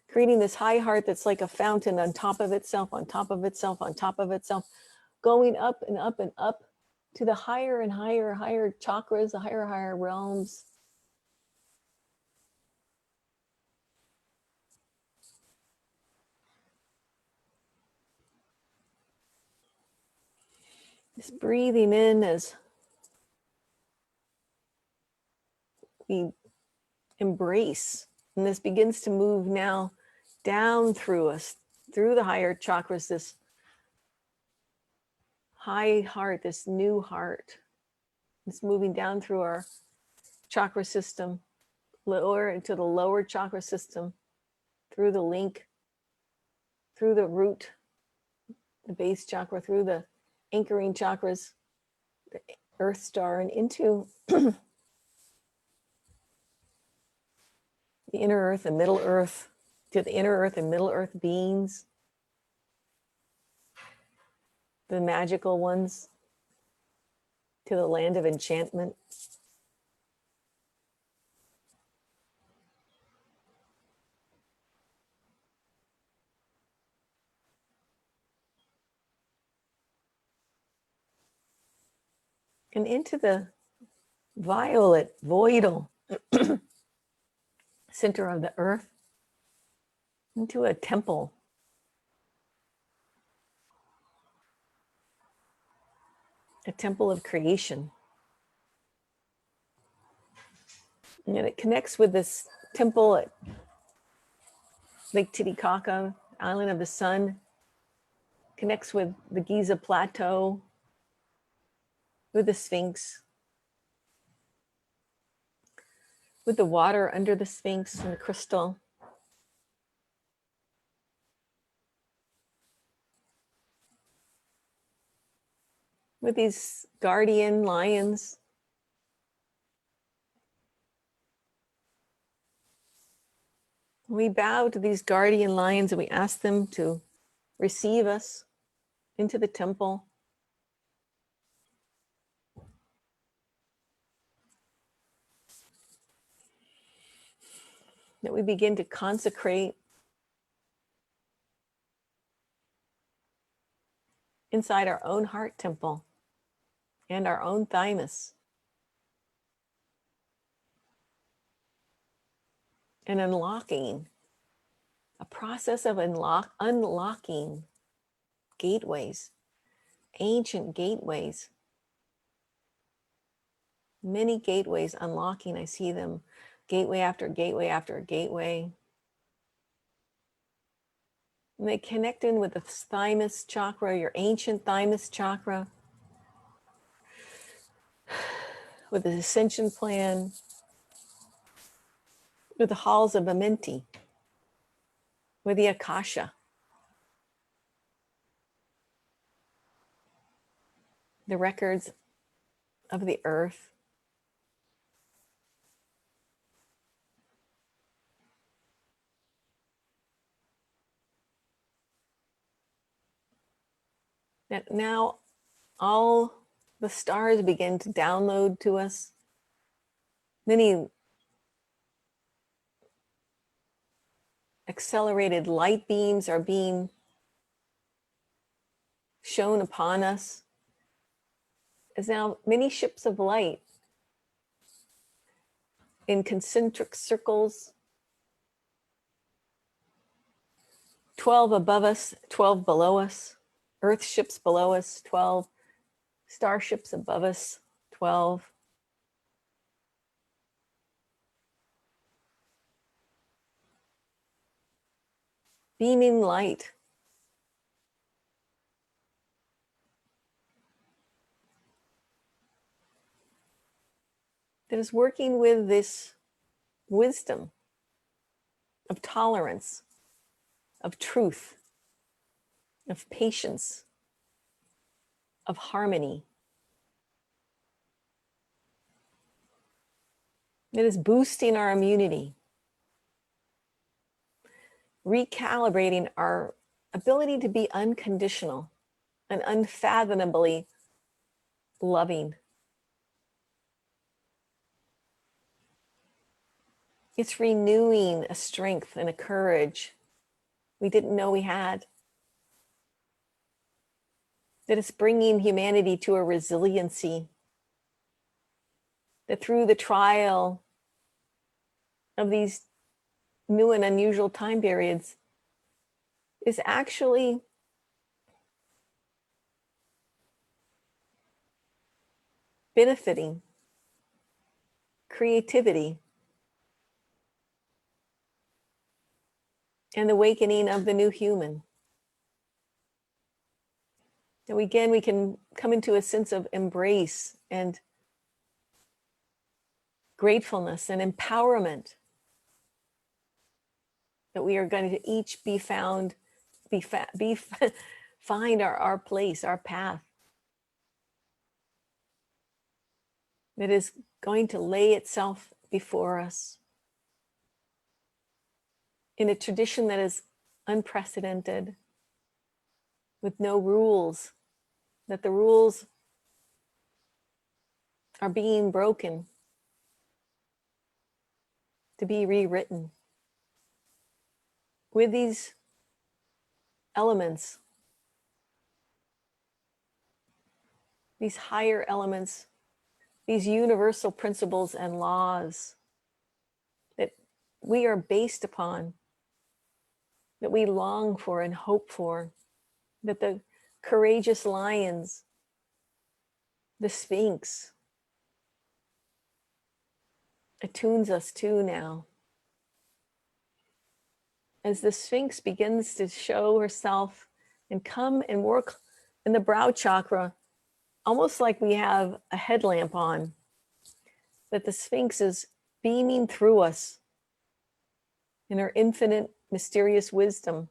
creating this high heart that's like a fountain on top of itself, on top of itself, on top of itself, going up and up and up to the higher and higher chakras, the higher realms. Just breathing in as we embrace, and this begins to move now down through us, through the higher chakras, this high heart, this new heart. It's moving down through our chakra system, lower into the lower chakra system, through the link, through the root, the base chakra, through the anchoring chakras, the Earth star, and into the inner Earth and Middle Earth, to the inner Earth and Middle Earth beings, the magical ones, to the land of enchantment. And into the violet, voidal center of the earth, into a temple. A temple of creation. And it connects with this temple at Lake Titicaca, Island of the Sun. Connects with the Giza Plateau, with the Sphinx, with the water under the Sphinx and the crystal. With these guardian lions. We bow to these guardian lions and we ask them to receive us into the temple. That we begin to consecrate inside our own heart temple and our own thymus. And unlocking, a process of unlocking gateways, ancient gateways. Many gateways unlocking, I see them, gateway after gateway after gateway. And they connect in with the thymus chakra, your ancient thymus chakra, with the ascension plan, with the halls of Amenti, with the Akasha, the records of the earth. That now all the stars begin to download to us. Many accelerated light beams are being shown upon us. As now many ships of light in concentric circles, 12 above us, 12 below us, Earth ships below us, 12, starships above us, 12. Beaming light. That is working with this wisdom of tolerance, of truth, of patience, of harmony. It is boosting our immunity, recalibrating our ability to be unconditional and unfathomably loving. It's renewing a strength and a courage we didn't know we had. That it's bringing humanity to a resiliency. That through the trial of these new and unusual time periods is actually benefiting creativity and the awakening of the new human. And again, we can come into a sense of embrace and gratefulness and empowerment that we are going to each be found, find our place, our path. that is going to lay itself before us in a tradition that is unprecedented, with no rules, that the rules are being broken to be rewritten with these elements, these higher elements, these universal principles and laws that we are based upon, that we long for and hope for, that the courageous lions, the Sphinx, attunes us to now. As the Sphinx begins to show herself and come and work in the brow chakra, almost like we have a headlamp on, that the Sphinx is beaming through us in her infinite, mysterious wisdom,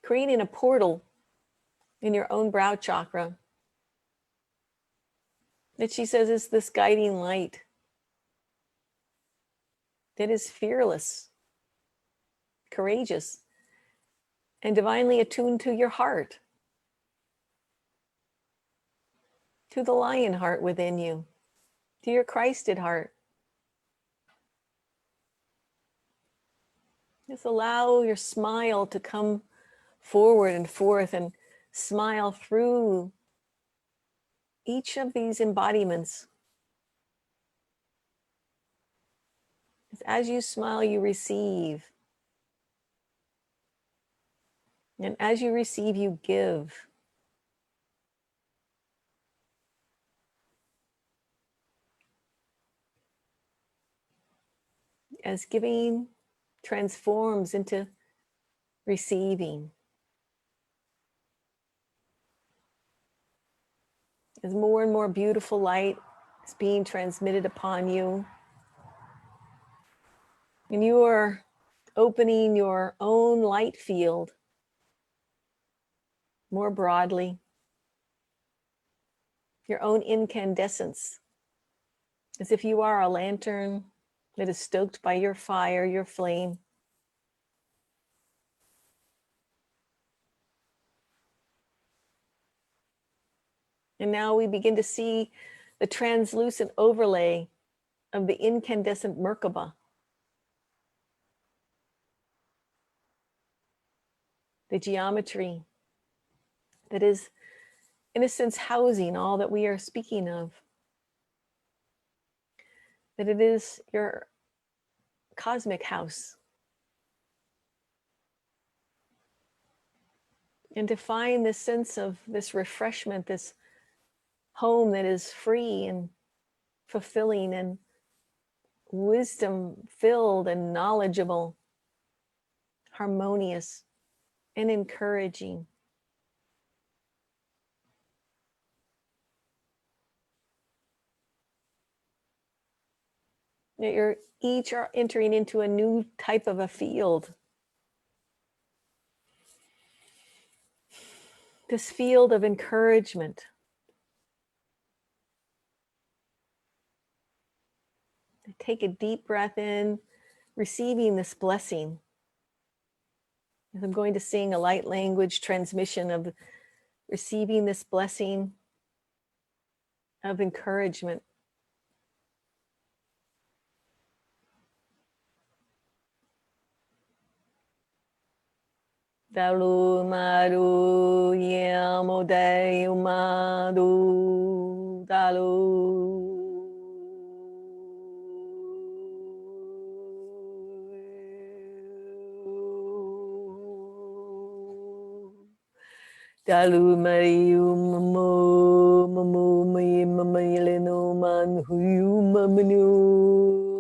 creating a portal in your own brow chakra that she says is this guiding light that is fearless, courageous, and divinely attuned to your heart, to the lion heart within you, to your Christed heart. Just allow your smile to come forward and forth and smile through each of these embodiments. As you smile, you receive. And as you receive, you give. As giving transforms into receiving, as more and more beautiful light is being transmitted upon you, and you are opening your own light field more broadly, your own incandescence, as if you are a lantern that is stoked by your fire, your flame. And now we begin to see the translucent overlay of the incandescent merkaba, the geometry that is, in a sense, housing all that we are speaking of. That it is your cosmic house. And to find this sense of this refreshment, this home that is free and fulfilling and wisdom filled and knowledgeable, harmonious and encouraging. That you're each are entering into a new type of a field. This field of encouragement. Take a deep breath in, receiving this blessing. As I'm going to sing a light language transmission of receiving this blessing of encouragement. Dalu maru yamo dayu madu dalu. Dalu mariu mamu mamu mai mamayeleno man huyu mamanu.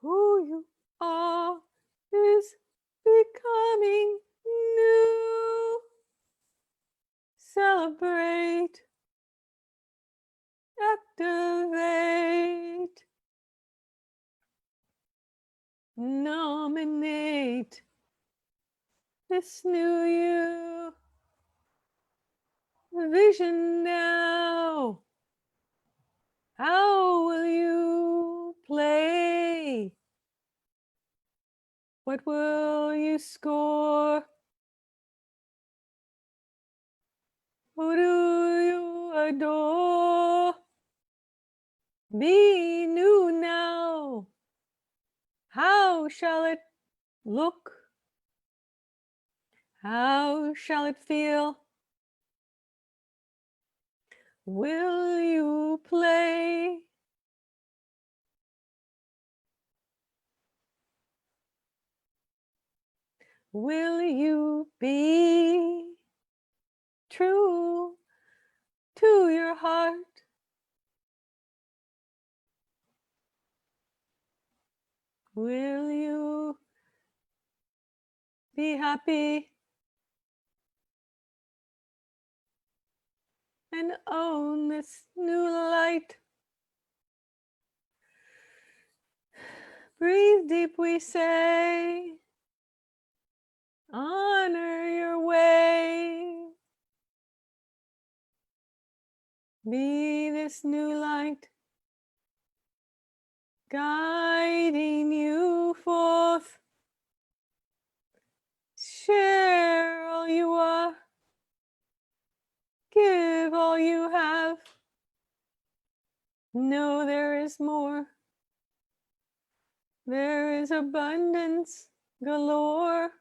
Who you are is becoming new. Celebrate, activate, nominate this new you. Vision now. How will you play? What will you score? Who do you adore? Be new now. How shall it look? How shall it feel? Will you play? Will you be true to your heart? Will you be happy and own this new light? Breathe deep, we say. Honor your way. Be this new light, guiding you forth. Share all you are. Give all you have. Know there is more. There is abundance galore.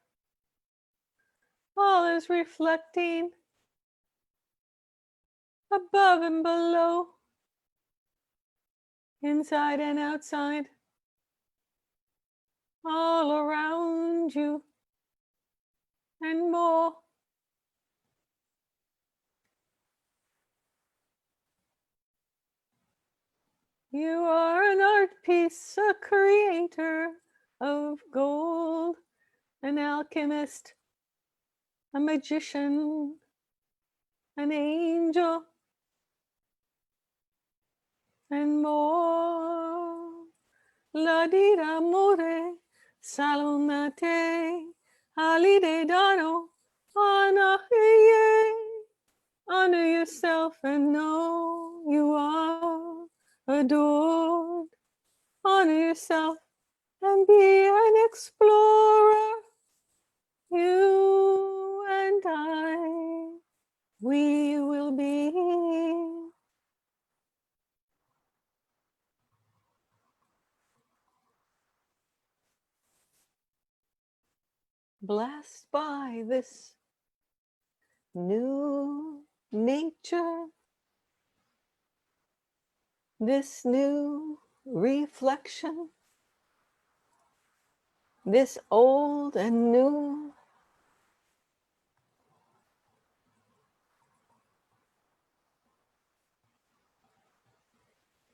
All is reflecting above and below, inside and outside, all around you and more. You are an art piece, a creator, of gold, an alchemist, a magician, an angel, and more. La di d'amore, salonate, alide dano, anahiye. Honor yourself and know you are adored. Honor yourself and be an explorer. You and I, we will be blessed by this new nature, this new reflection, this old and new.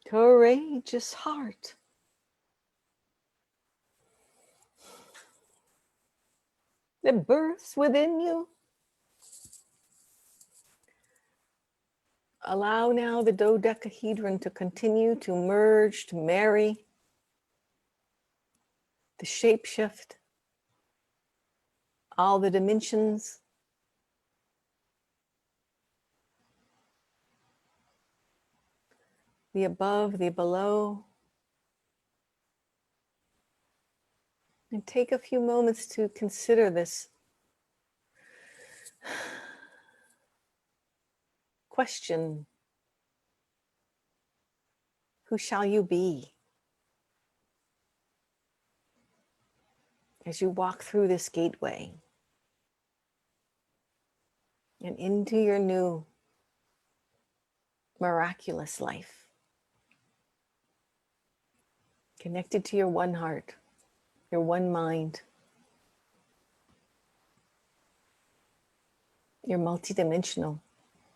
Courageous heart. That births within you. Allow now the dodecahedron to continue to merge, to marry, to shapeshift all the dimensions. The above, the below. And take a few moments to consider this question. Who shall you be as you walk through this gateway and into your new miraculous life? Connected to your one heart, your one mind, your multidimensional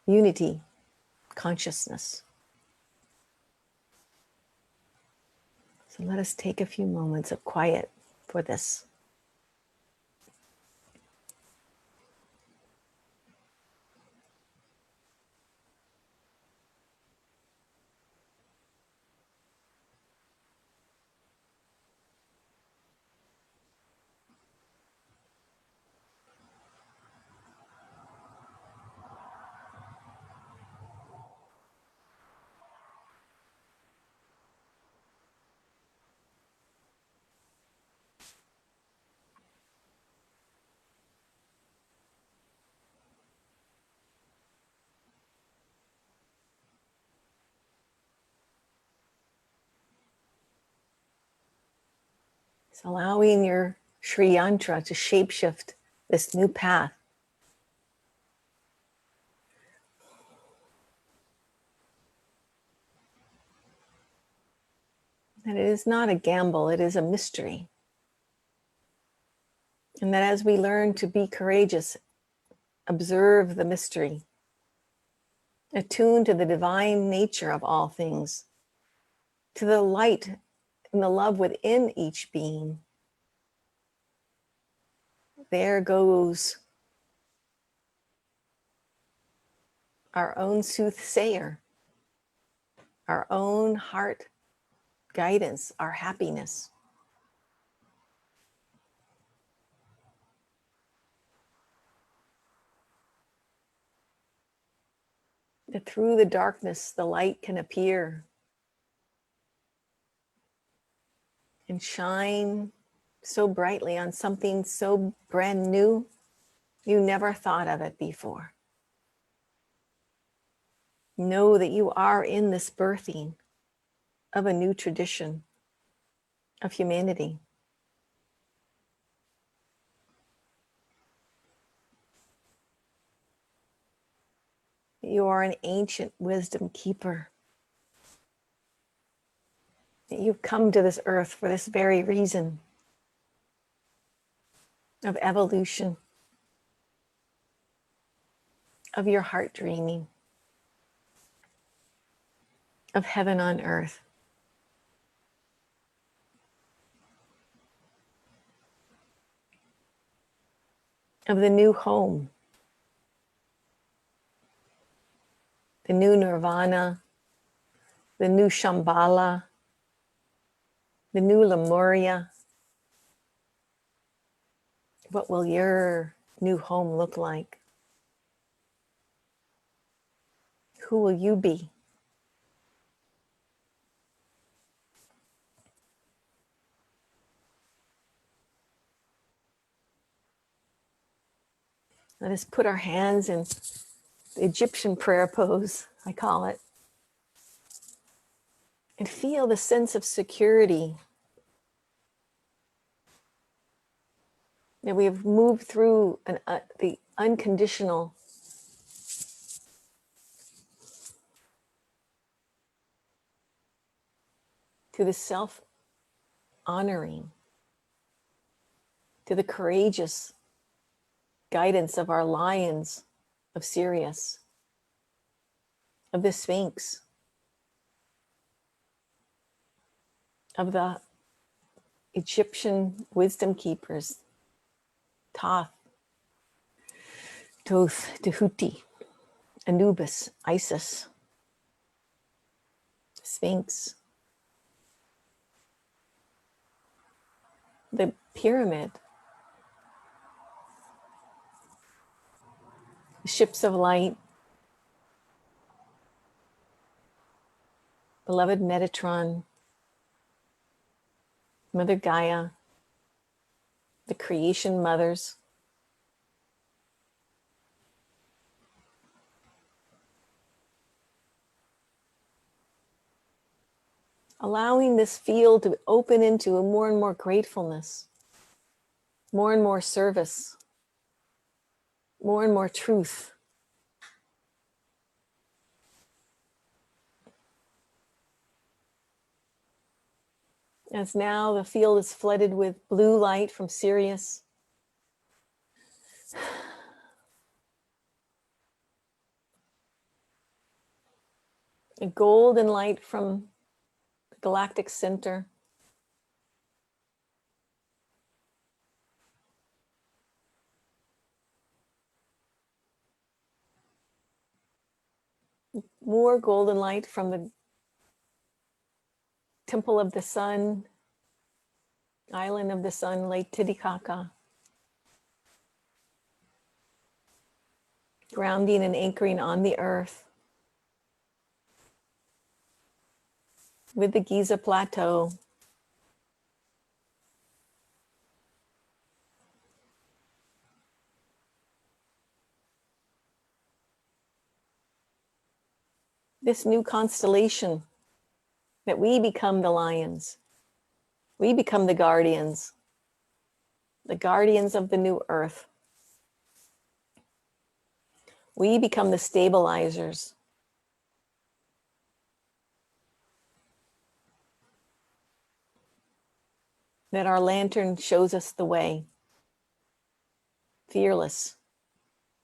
unity consciousness. So let us take a few moments of quiet for this. So allowing your Sri Yantra to shapeshift this new path. That it is not a gamble, it is a mystery. And that as we learn to be courageous, observe the mystery, attune to the divine nature of all things, to the light and the love within each being, there goes our own soothsayer, our own heart guidance, our happiness. That through the darkness, the light can appear and shine so brightly on something so brand new, you never thought of it before. Know that you are in this birthing of a new tradition of humanity. You are an ancient wisdom keeper. You've come to this earth for this very reason of evolution, of your heart dreaming, of heaven on earth. of the new home, the new nirvana, the new Shambhala, the new Lemuria. What will your new home look like? Who will you be? Let us put our hands in the Egyptian prayer pose, I call it, and feel the sense of security that we have moved through the unconditional to the self-honoring, to the courageous guidance of our lions of Sirius, of the Sphinx, of the Egyptian wisdom keepers, Thoth, Tehuti, Anubis, Issis, Sphinx, the pyramid, the ships of light, beloved Metatron, Mother Gaia, the creation mothers, allowing this field to open into a more and more gratefulness, more and more service, more and more truth. As now the field is flooded with blue light from Sirius, a golden light from the galactic center, more golden light from the temple of the sun, island of the sun, Lake Titicaca, grounding and anchoring on the earth, with the Giza plateau, this new constellation that we become the lions, we become the guardians of the new earth. We become the stabilizers. That our lantern shows us the way. Fearless,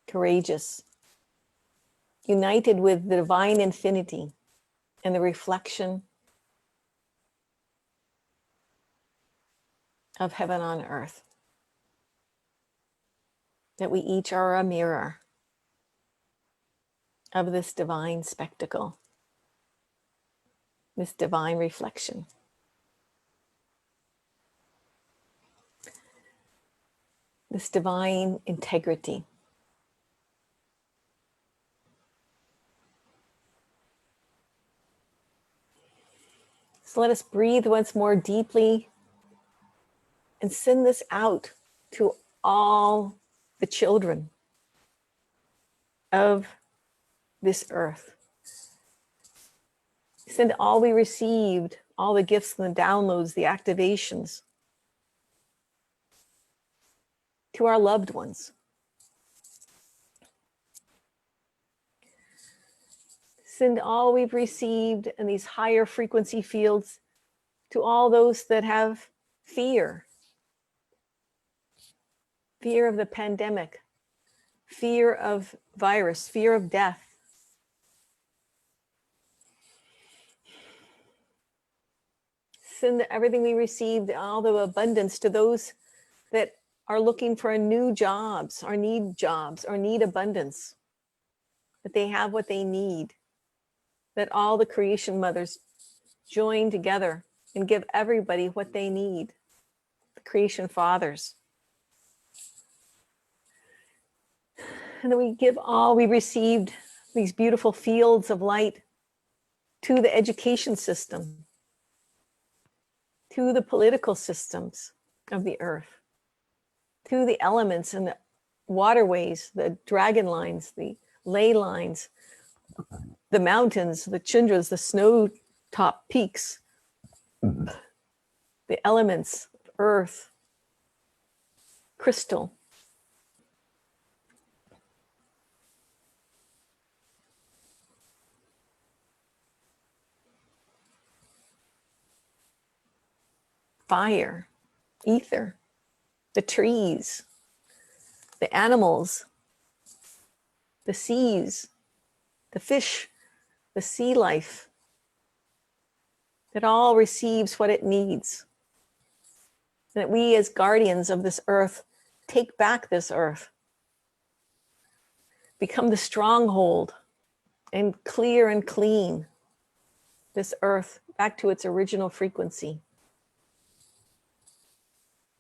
courageous, united with the divine infinity and the reflection of heaven on earth. That we each are a mirror of this divine spectacle, this divine reflection. This divine integrity. So let us breathe once more deeply and send this out to all the children of this earth. Send all we received, all the gifts and the downloads, the activations, to our loved ones. Send all we've received in these higher frequency fields to all those that have fear. Fear of the pandemic, fear of virus, fear of death. Send everything we received, all the abundance, to those that are looking for new jobs, or need abundance, that they have what they need, that all the creation mothers join together and give everybody what they need, the creation fathers. And then we received these beautiful fields of light to the education system, to the political systems of the earth, to the elements and the waterways, the dragon lines, the ley lines, the mountains, the tundras, the snow top peaks, the elements, earth, crystal. Fire, ether, the trees, the animals, the seas, the fish, the sea life. It all receives what it needs. That we as guardians of this earth take back this earth, become the stronghold, and clear and clean this earth back to its original frequency.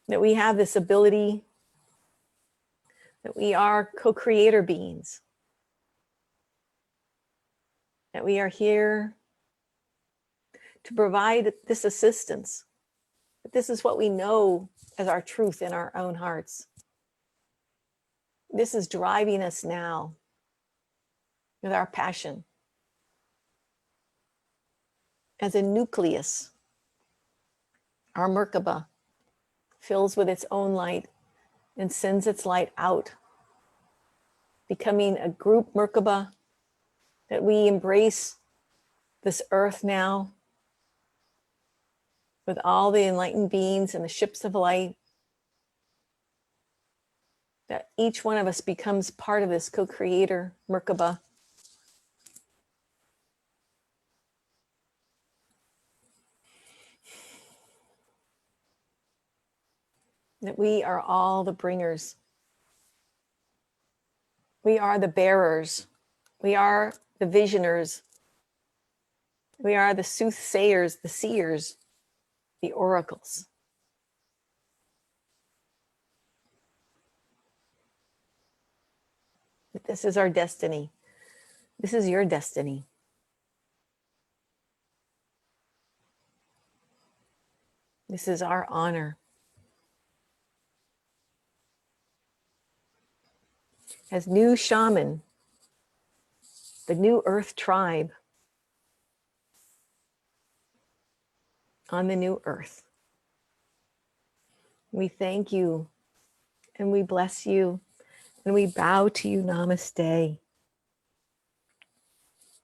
That we have this ability, that we are co-creator beings, that we are here to provide this assistance. But this is what we know as our truth in our own hearts. This is driving us now with our passion. As a nucleus, our merkaba fills with its own light and sends its light out, becoming a group merkaba, that we embrace this earth now with all the enlightened beings and the ships of light, that each one of us becomes part of this co-creator merkaba. That we are all the bringers. We are the bearers. We are the visioners. We are the soothsayers, the seers, the oracles. This is our destiny. This is your destiny. This is our honor. As new shaman, the new earth tribe on the new earth, we thank you and we bless you and we bow to you. Namaste.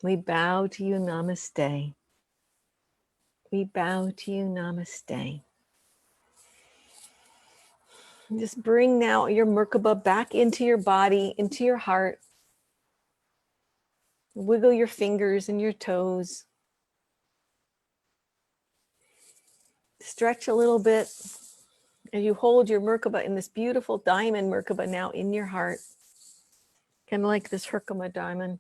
We bow to you. Namaste. We bow to you. Namaste. Just bring now your merkaba back into your body, into your heart. Wiggle your fingers and your toes. Stretch a little bit as you hold your merkaba in this beautiful diamond merkaba now in your heart. Kind of like this Herkimer diamond.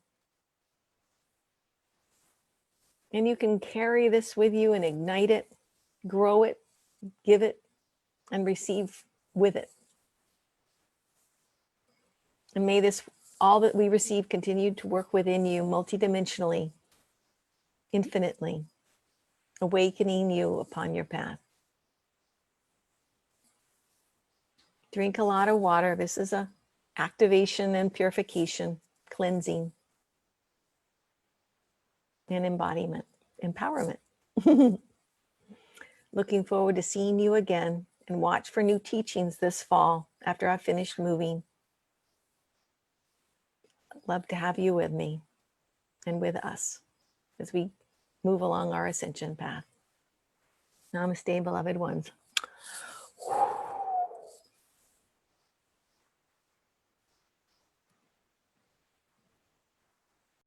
And you can carry this with you and ignite it, grow it, give it, and receive with it. And may this, all that we receive, continue to work within you multidimensionally, infinitely, awakening you upon your path. Drink a lot of water. This is a activation and purification, cleansing, and embodiment, empowerment. Looking forward to seeing you again, and watch for new teachings this fall after I've finished moving. I'd love to have you with me and with us as we move along our ascension path. Namaste, beloved ones.